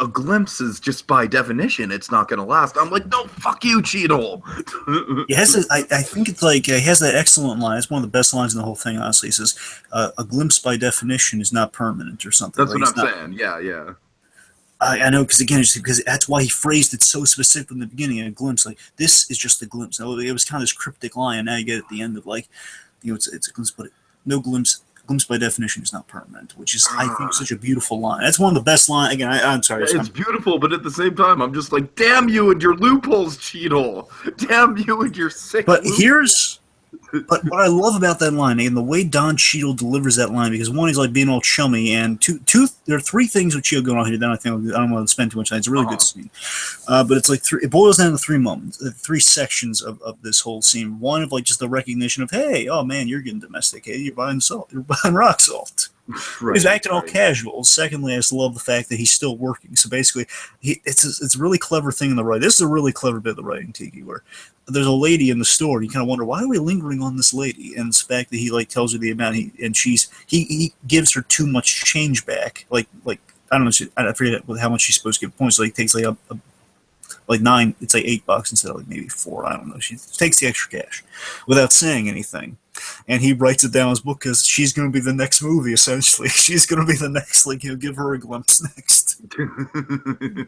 a glimpse is just by definition, it's not going to last. I'm like, no, fuck you, Cheadle. I think it's like, he has that excellent line. It's one of the best lines in the whole thing, honestly. He says, a glimpse by definition is not permanent or something. That's what I'm saying. Yeah. I know, because that's why he phrased it so specific in the beginning. A glimpse, like this is just a glimpse. Now, it was kind of this cryptic line, and now you get at the end of like, it's a glimpse, but no glimpse. Glimpse by definition is not permanent, which is I think such a beautiful line. That's one of the best lines. Again, I'm sorry. It's beautiful, but at the same time, I'm just like, damn you and your loopholes, Cheadle. Damn you and your sick. But But what I love about that line, and the way Don Cheadle delivers that line, because one, he's like being all chummy, and two, there are three things with Cheadle going on here. Then I don't want to spend too much time. It's a really good scene, but it's like it boils down to three moments, three sections of this whole scene. One of like just the recognition of, hey, oh man, you're getting domesticated. You're buying salt. You're buying rock salt. Right, he's acting all casual. Secondly, I just love the fact that he's still working. So basically, it's a really clever thing in the writing. This is a really clever bit of the writing, Tiki, where there's a lady in the store, and you kind of wonder, why are we lingering on this lady? And it's the fact that he like tells her the amount, he gives her too much change back. Like I don't know, I forget how much she's supposed to give points. So he takes like like $9, it's like $8 instead of like maybe $4. I don't know. She takes the extra cash without saying anything. And he writes it down in his book because she's going to be the next movie, essentially. She's going to be the next, like, give her a glimpse next.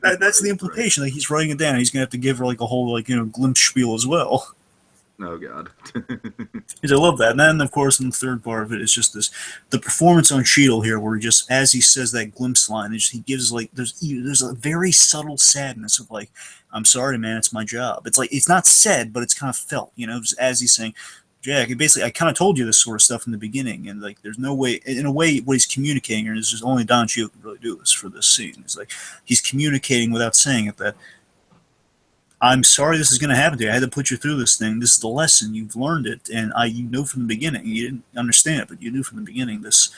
That's the implication. Like, he's writing it down. He's going to have to give her, like, a whole, like, glimpse spiel as well. Oh, God. Because I love that. And then, of course, in the third part of it, it's just the performance on Cheadle here, where he just, as he says that glimpse line, he gives, like, there's a very subtle sadness of, like, I'm sorry, man, it's my job. It's like, it's not said, but it's kind of felt, just as he's saying, Jack, basically, I kind of told you this sort of stuff in the beginning, and like, there's no way, in a way, what he's communicating, and this is only Don Cheadle can really do this for this scene. It's like he's communicating without saying it that I'm sorry this is going to happen to you. I had to put you through this thing. This is the lesson. You've learned it, and you knew from the beginning. You didn't understand it, but you knew from the beginning this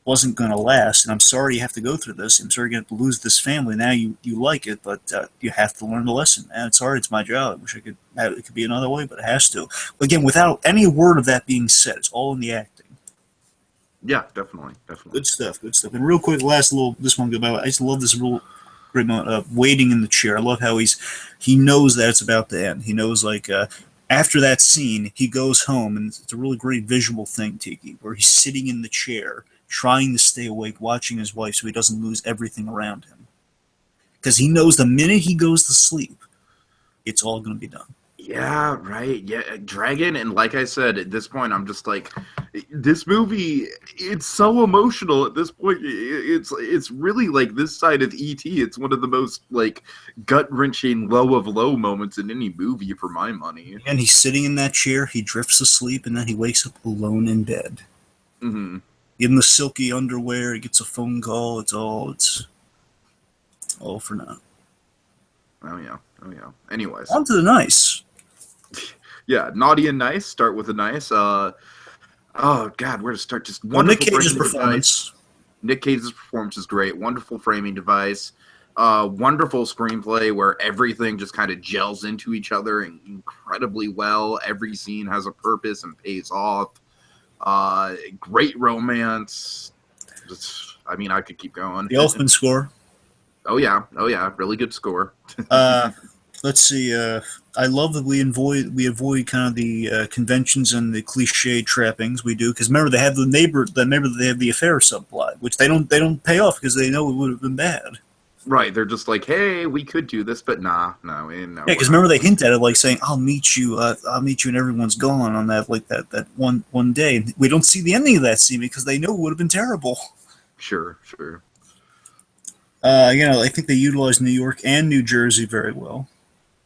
wasn't going to last, and I'm sorry you have to go through this. I'm sorry you're going to lose this family. Now you like it, but you have to learn the lesson. And it's hard. It's my job. I wish I could have it could be another way, but it has to. Again, without any word of that being said, it's all in the acting. Yeah, definitely. Good stuff. And real quick, this one about. I just love this real great moment of waiting in the chair. I love how he knows that it's about to end. He knows after that scene, he goes home, and it's a really great visual thing, Tiki, where he's sitting in the chair, trying to stay awake, watching his wife so he doesn't lose everything around him. Because he knows the minute he goes to sleep, it's all going to be done. Yeah, right. Yeah, Dragon, and like I said, at this point, I'm just like, this movie, it's so emotional at this point. It's really like this side of E.T., it's one of the most, like, gut-wrenching low of low moments in any movie, for my money. And he's sitting in that chair, he drifts asleep, and then he wakes up alone in bed. Mm-hmm. In the silky underwear, he gets a phone call. It's all for now. Oh yeah. Anyways, on to the nice. Yeah, naughty and nice. Start with a nice. Oh God, where to start? Just Nick Cage's performance. Nick Cage's performance is great. Wonderful framing device. Wonderful screenplay where everything just kind of gels into each other incredibly well. Every scene has a purpose and pays off. Great romance. I could keep going. The Elfman score. Oh yeah, really good score. Let's see. I love that we avoid kind of the conventions and the cliche trappings we do, because remember they have they have the affair subplot, which they don't pay off because they know it would have been bad. Right, they're just like, hey, we could do this, but no. Yeah, because remember they hint at it, like saying, "I'll meet you, and everyone's gone on that one day." And we don't see the ending of that scene because they know it would have been terrible. Sure. I think they utilized New York and New Jersey very well.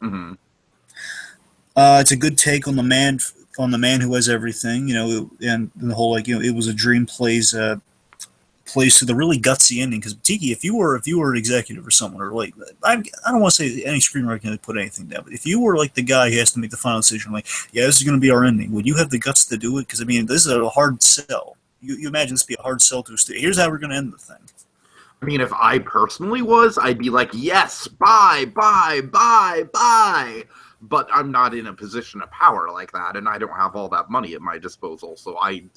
Mm-hmm. It's a good take on the man who has everything, and the whole it was a dream plays to the really gutsy ending. Because Tiki, if you were an executive or someone, or like I don't want to say any screenwriter can put anything down, but if you were like the guy who has to make the final decision, like, yeah, this is going to be our ending, would you have the guts to do it? Because this is a hard sell. You imagine this would be a hard sell to a studio. Here's how we're going to end the thing. If I personally was, I'd be like, yes, bye. But I'm not in a position of power like that, and I don't have all that money at my disposal. So I'm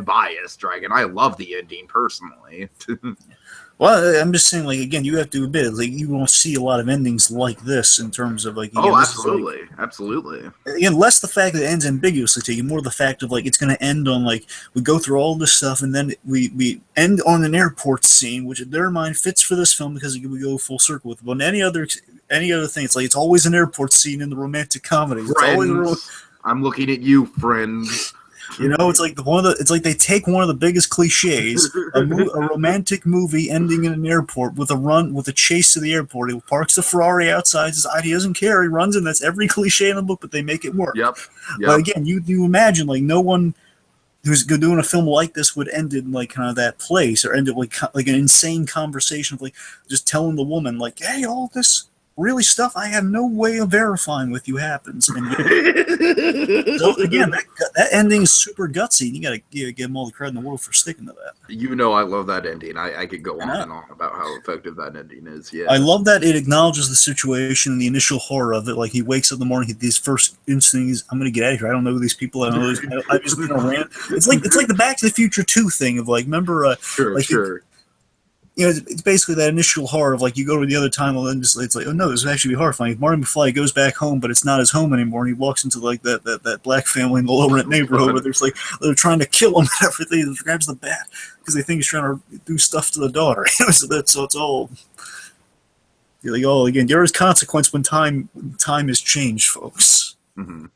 biased, Dragon. I love the ending personally. Well, I'm just saying, again, you have to admit, you won't see a lot of endings like this in terms of, again, absolutely. Again, less the fact that it ends ambiguously to you, more the fact of, it's going to end on, we go through all this stuff, and then we end on an airport scene, which in their mind fits for this film because we go full circle with it. But any other thing, it's always an airport scene in the romantic comedies. I'm looking at you, friends. It's like they take one of the biggest cliches, a romantic movie ending in an airport with a chase to the airport. He parks the Ferrari outside, he doesn't care, he runs in. That's every cliche in the book, but they make it work. Yep. But again, you imagine no one who's doing a film like this would end in kind of that place, or end it like an insane conversation of just telling the woman hey, all this really stuff I have no way of verifying with you happens. And so again, that ending is super gutsy. You got to give them all the credit in the world for sticking to that. I love that ending. I could go on and on about how effective that ending is. Yeah, I love that it acknowledges the situation and the initial horror of it. He wakes up in the morning, his first instinct is, "I'm going to get out of here. I don't know who these people. I'm just going to rant." It's like the Back to the Future 2 thing of remember? Sure. It's basically that initial horror of you go to the other time and then it's oh no, this would actually be horrifying. Marty McFly goes back home, but it's not his home anymore, and he walks into that black family in the low rent neighborhood where they're trying to kill him and everything. He grabs the bat because they think he's trying to do stuff to the daughter. So it's all again, there is consequence when time is changed, folks. Mm-hmm.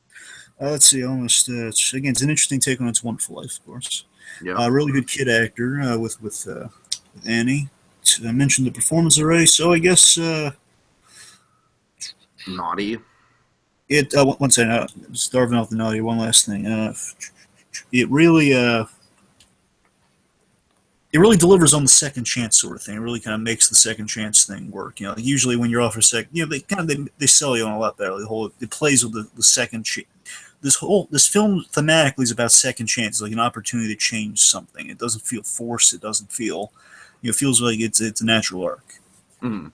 Let's see, almost again, it's an interesting take on It's a Wonderful Life, of course. Yeah, really good kid actor with Annie. I mentioned the performance already, so I guess naughty. One second, starving off the naughty. One last thing. It really it really delivers on the second chance sort of thing. It really kind of makes the second chance thing work. You know, like usually when you're offered a second, you know, they sell you on a lot better. It plays with the second chance. This film thematically is about second chances, like an opportunity to change something. It doesn't feel forced. It doesn't feel, you know, it feels like it's a natural arc. Mm-hmm.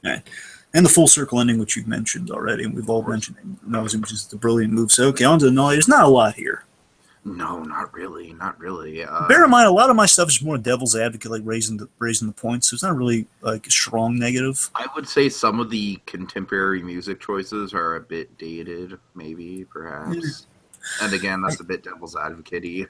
Right. And the full circle ending, which you've mentioned already, and we've all mentioned it, which is the brilliant move. So, okay, on to the knowledge. There's not a lot here. No, not really, not really. Bear in mind, a lot of my stuff is more devil's advocate, like raising the points. So it's not really like a strong negative. I would say some of the contemporary music choices are a bit dated, maybe, perhaps. And again, that's a bit devil's advocate-y.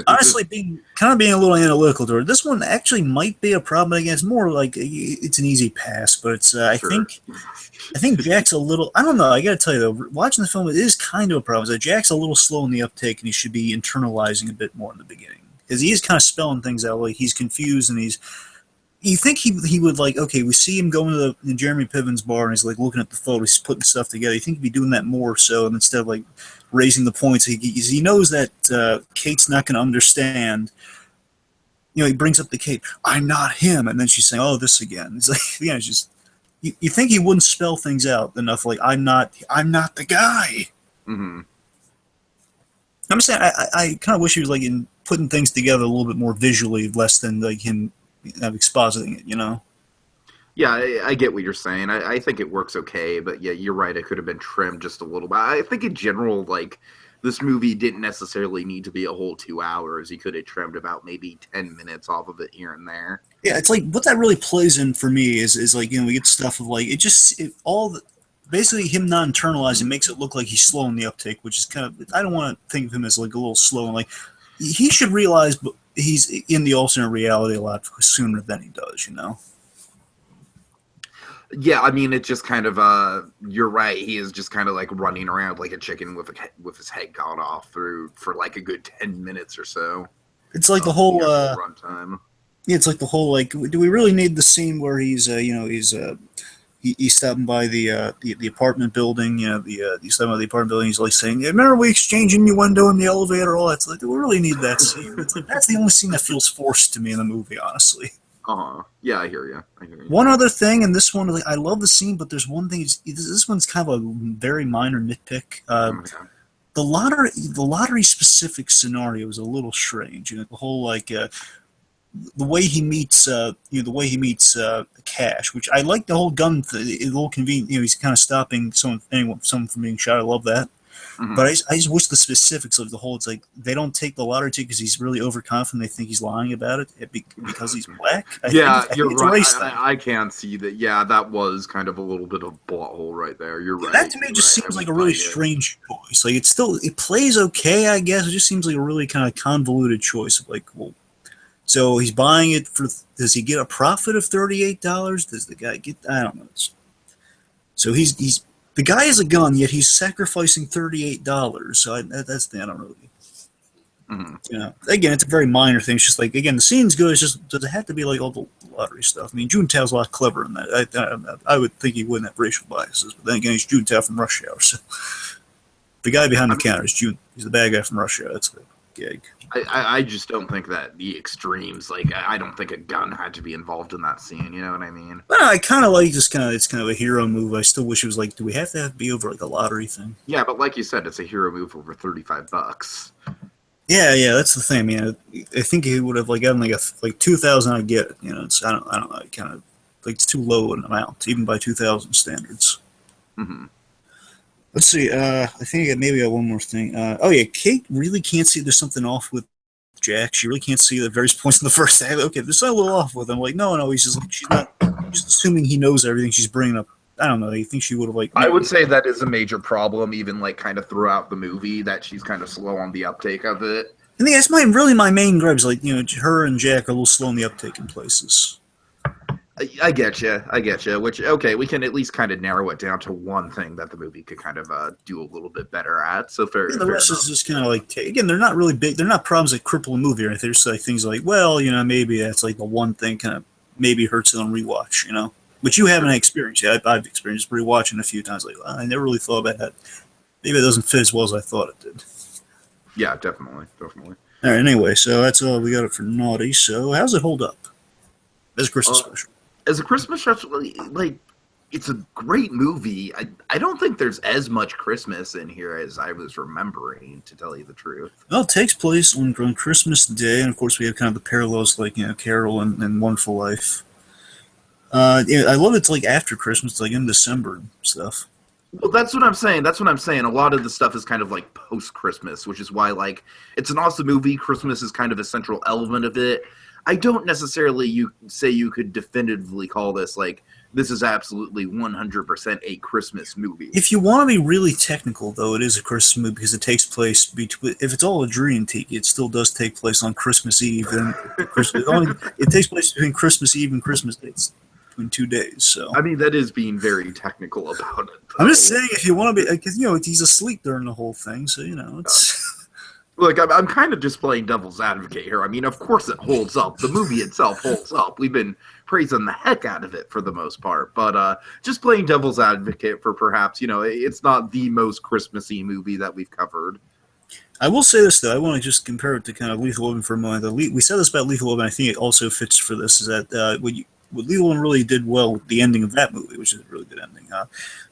Honestly, being a little analytical to it, this one actually might be a problem. Again, it's more like it's an easy pass, but it's I think Jack's a little. I don't know. I got to tell you though, watching the film, it is kind of a problem. So Jack's a little slow in the uptake, and he should be internalizing a bit more in the beginning because he is kind of spelling things out. Like he's confused, and he's. You think he would like, okay, we see him going to the Jeremy Piven's bar and he's like looking at the photos, he's putting stuff together. You think he'd be doing that more so, and instead of like raising the points, he knows that Kate's not going to understand. You know, he brings up the Kate, I'm not him, and then she's saying, oh, this again. It's like, yeah, it's just you think he wouldn't spell things out enough, like I'm not the guy. Mm-hmm. I'm saying I kind of wish he was like in putting things together a little bit more visually, less than like him. Expositing it, you know. Yeah, I get what you're saying. I think it works okay, but yeah, you're right. It could have been trimmed just a little bit. I think in general, like this movie didn't necessarily need to be a whole 2 hours. He could have trimmed about maybe 10 minutes off of it here and there. Yeah, it's like what that really plays in for me is like, you know, we get stuff of like basically him not internalizing makes it look like he's slow in the uptake, which is kind of, I don't want to think of him as like a little slow, and like he should realize he's in the alternate reality a lot sooner than he does, you know. Yeah, I mean, it's just kind of you're right. He is just kind of like running around like a chicken with his head cut off for like a good 10 minutes or so. It's like the whole runtime. Yeah, it's like the whole like, do we really need the scene where he's he's stopping by the apartment building, you know, he's stopping by the apartment building. He's like saying, yeah, "Remember we exchanged innuendo in the elevator?" All that's like, do we really need that scene? It's like, that's the only scene that feels forced to me in the movie, honestly. Yeah, I hear you. One other thing, and this one, like, I love the scene, but there's one thing. This one's kind of a very minor nitpick. The lottery specific scenario is a little strange. You know, the whole like. The way he meets, Cash, which I like the whole gun, a little convenient. You know, he's kind of stopping someone from being shot. I love that, but I just wish the specifics of the whole. It's like they don't take the lottery ticket because he's really overconfident. They think he's lying about it because he's black. You're right. I can see that. Yeah, that was kind of a little bit of a plot hole right there. You're right. That to me just seems like a really strange choice. Like it plays okay, I guess. It just seems like a really kind of convoluted choice of like, well. So he's buying it for. Does he get a profit of $38? Does the guy get? I don't know. So he's the guy has a gun, yet he's sacrificing $38. So that's the I don't really. You know, again, it's a very minor thing. It's just like, again, the scene's good. It's just, does it have to be like all the lottery stuff? I mean, Juntau's a lot cleverer than that. I would think he wouldn't have racial biases, but then again, he's Juntau from Rush Hour. So the guy behind the counter is he's the bad guy from Rush Hour. That's the gag. I just don't think that the extremes, like, I don't think a gun had to be involved in that scene, you know what I mean? Well, I kind of like it's kind of a hero move. I still wish it was like, do we have to be over like a lottery thing? Yeah, but like you said, it's a hero move over $35. Yeah, that's the thing. I mean, I think he would have like gotten like 2,000. I get it, you know. I don't know. It kind of like it's too low an amount, even by 2,000 standards. Let's see. I think maybe I got one more thing. Oh yeah, Kate really can't see. There's something off with Jack. She really can't see at various points in the first act. Okay, there's a little off with him. Like, no, he's just like, she's not. She's assuming he knows everything. She's bringing up. I don't know. You think she would have like? I would say that is a major problem, even like kind of throughout the movie, that she's kind of slow on the uptake of it. I think that's my main gripe. Is like, you know, her and Jack are a little slow on the uptake in places. I get you. Which, okay, we can at least kind of narrow it down to one thing that the movie could kind of do a little bit better at. So fair. Yeah, the rest is just kind of like, again, they're not really big. They're not problems that cripple a movie or anything. They're just like things like, well, you know, maybe that's like the one thing kind of maybe hurts it on rewatch, you know. which you haven't experienced yet. I've experienced rewatching a few times. Like, well, I never really thought about that. Maybe it doesn't fit as well as I thought it did. Yeah, definitely. All right, anyway, so that's all we got it for Naughty. So how's it hold up as a Christmas special? As a Christmas special, like, it's a great movie. I don't think there's as much Christmas in here as I was remembering, to tell you the truth. Well, it takes place on Christmas Day, and of course we have kind of the parallels like, Carol and Wonderful Life. I love it's like after Christmas, like in December and stuff. Well, that's what I'm saying. A lot of the stuff is kind of like post-Christmas, which is why, like, it's an awesome movie. Christmas is kind of a central element of it. I don't necessarily you could definitively call this, like, this is absolutely 100% a Christmas movie. If you want to be really technical, though, it is a Christmas movie because it takes place between. If it's all a dream, Tiki, it still does take place on Christmas Eve, and it takes place between Christmas Eve and Christmas Day. It's between 2 days. So I mean, that is being very technical about it. I'm just saying, if you want to be, because he's asleep during the whole thing, so it's. Look, I'm kind of just playing devil's advocate here. I mean, of course it holds up. The movie itself holds up. We've been praising the heck out of it for the most part. But just playing devil's advocate for perhaps, it's not the most Christmassy movie that we've covered. I will say this, though. I want to just compare it to kind of Lethal Weapon for a moment. We said this about Lethal Weapon. I think it also fits for this, is that what Lethal Weapon really did well with the ending of that movie, which is a really good ending.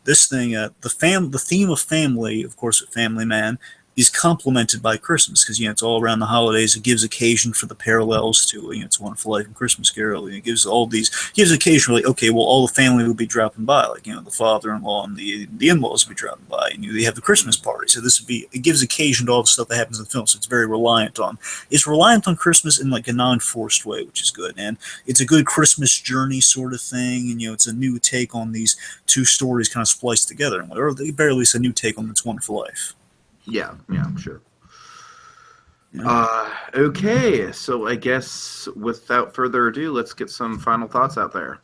This thing, the theme of family, of course, Family Man, is complemented by Christmas because it's all around the holidays. It gives occasion for the parallels to It's a Wonderful Life and Christmas Carol. It gives occasionally, okay, well, all the family will be dropping by, like the father-in-law and the in-laws will be dropping by, and they have the Christmas party. So it gives occasion to all the stuff that happens in the film. So it's very reliant on Christmas in like a non-forced way, which is good, and it's a good Christmas journey sort of thing. And it's a new take on these two stories kind of spliced together, or at the very least a new take on It's Wonderful Life. Yeah, sure. Okay, so I guess without further ado, let's get some final thoughts out there.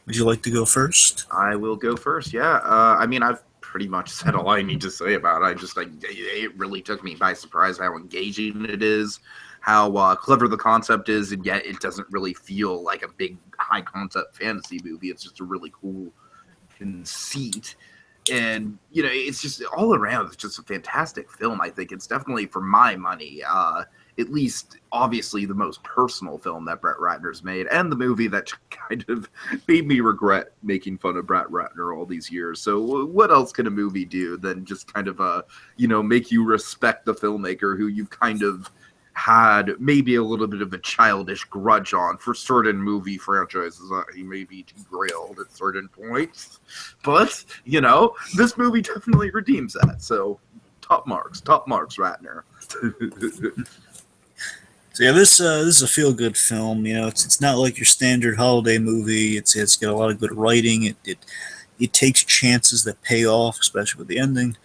Would you like to go first? I will go first, yeah. I mean, I've pretty much said all I need to say about it. It really took me by surprise how engaging it is, how clever the concept is, and yet it doesn't really feel like a big, high-concept fantasy movie. It's just a really cool conceit. And, it's just all around, it's just a fantastic film. I think it's definitely, for my money, at least obviously the most personal film that Brett Ratner's made, and the movie that kind of made me regret making fun of Brett Ratner all these years. So what else can a movie do than just kind of, make you respect the filmmaker who you've kind of had maybe a little bit of a childish grudge on for certain movie franchises that he may be derailed at certain points. But, this movie definitely redeems that. So, top marks, Ratner. So yeah, this is a feel-good film. It's not like your standard holiday movie. It's got a lot of good writing. It takes chances that pay off, especially with the ending.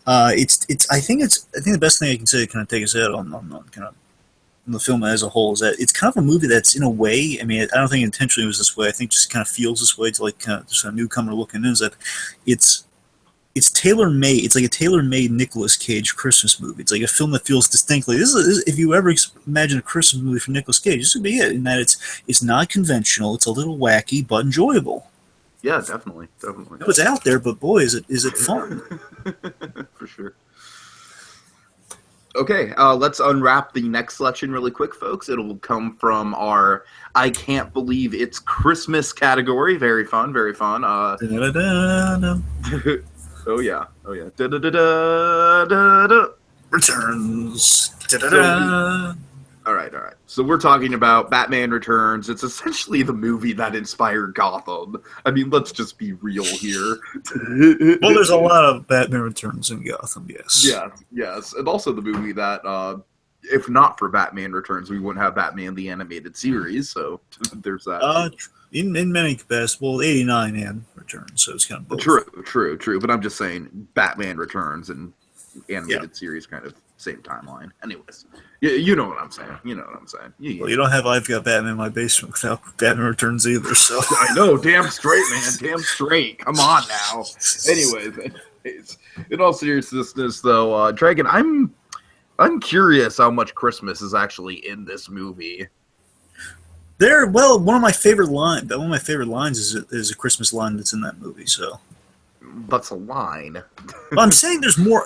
I think the best thing I can say to kind of take us out on kind of the film as a whole is that it's kind of a movie that's, in a way, I mean, I don't think intentionally it was this way. I think just kind of feels this way to like kind of just a newcomer looking in. Is that it's tailor-made. It's like a tailor-made Nicolas Cage Christmas movie. It's like a film that feels distinctly. This is if you ever imagine a Christmas movie from Nicolas Cage, this would be it. In that it's not conventional. It's a little wacky but enjoyable. Yeah, definitely. It's out there, but boy, is it fun. For sure. Okay, let's unwrap the next selection really quick, folks. It'll come from our I Can't Believe It's Christmas category. Very fun. Oh, yeah. Returns. All right. So we're talking about Batman Returns. It's essentially the movie that inspired Gotham. I mean, let's just be real here. Well, there's a lot of Batman Returns in Gotham, yes. Yes. And also the movie that, if not for Batman Returns, we wouldn't have Batman the Animated Series. So there's that. In many capacities, well, 89 and Returns, so it's kind of both. True. But I'm just saying Batman Returns and Animated Series kind of same timeline. Anyways, you know what I'm saying. Yeah. Well, you don't have I've Got Batman in My Basement without Batman Returns either, so. I know, damn straight, man. Damn straight. Come on now. Anyways, in all seriousness, though, Dragon, I'm curious how much Christmas is actually in this movie. One of my favorite lines is a Christmas line that's in that movie. So That's a line. well, I'm saying there's more.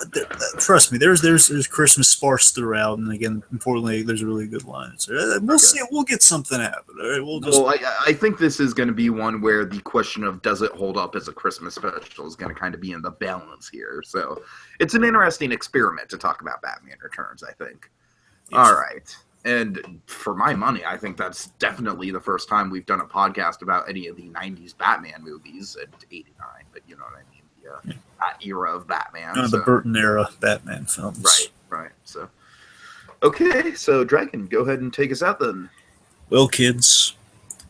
Trust me, there's Christmas sparse throughout, and again, importantly, there's really good lines. We'll see. We'll get something out of it. All right, Well, I think this is going to be one where the question of does it hold up as a Christmas special is going to kind of be in the balance here. So it's an interesting experiment to talk about Batman Returns, I think. Yes. All right. And for my money, I think that's definitely the first time we've done a podcast about any of the 90s Batman movies at 89, but you know what I mean? That era of Batman. The Burton era Batman films. Right. So, okay, so Dragon, go ahead and take us out then. Well, kids,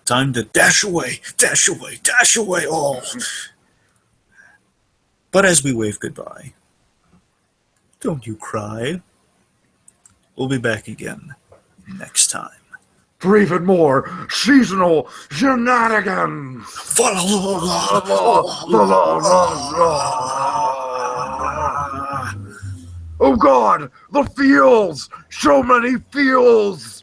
time to dash away all. But as we wave goodbye, don't you cry. We'll be back again next time for even more seasonal shenanigans. Oh God, the feels! So many feels!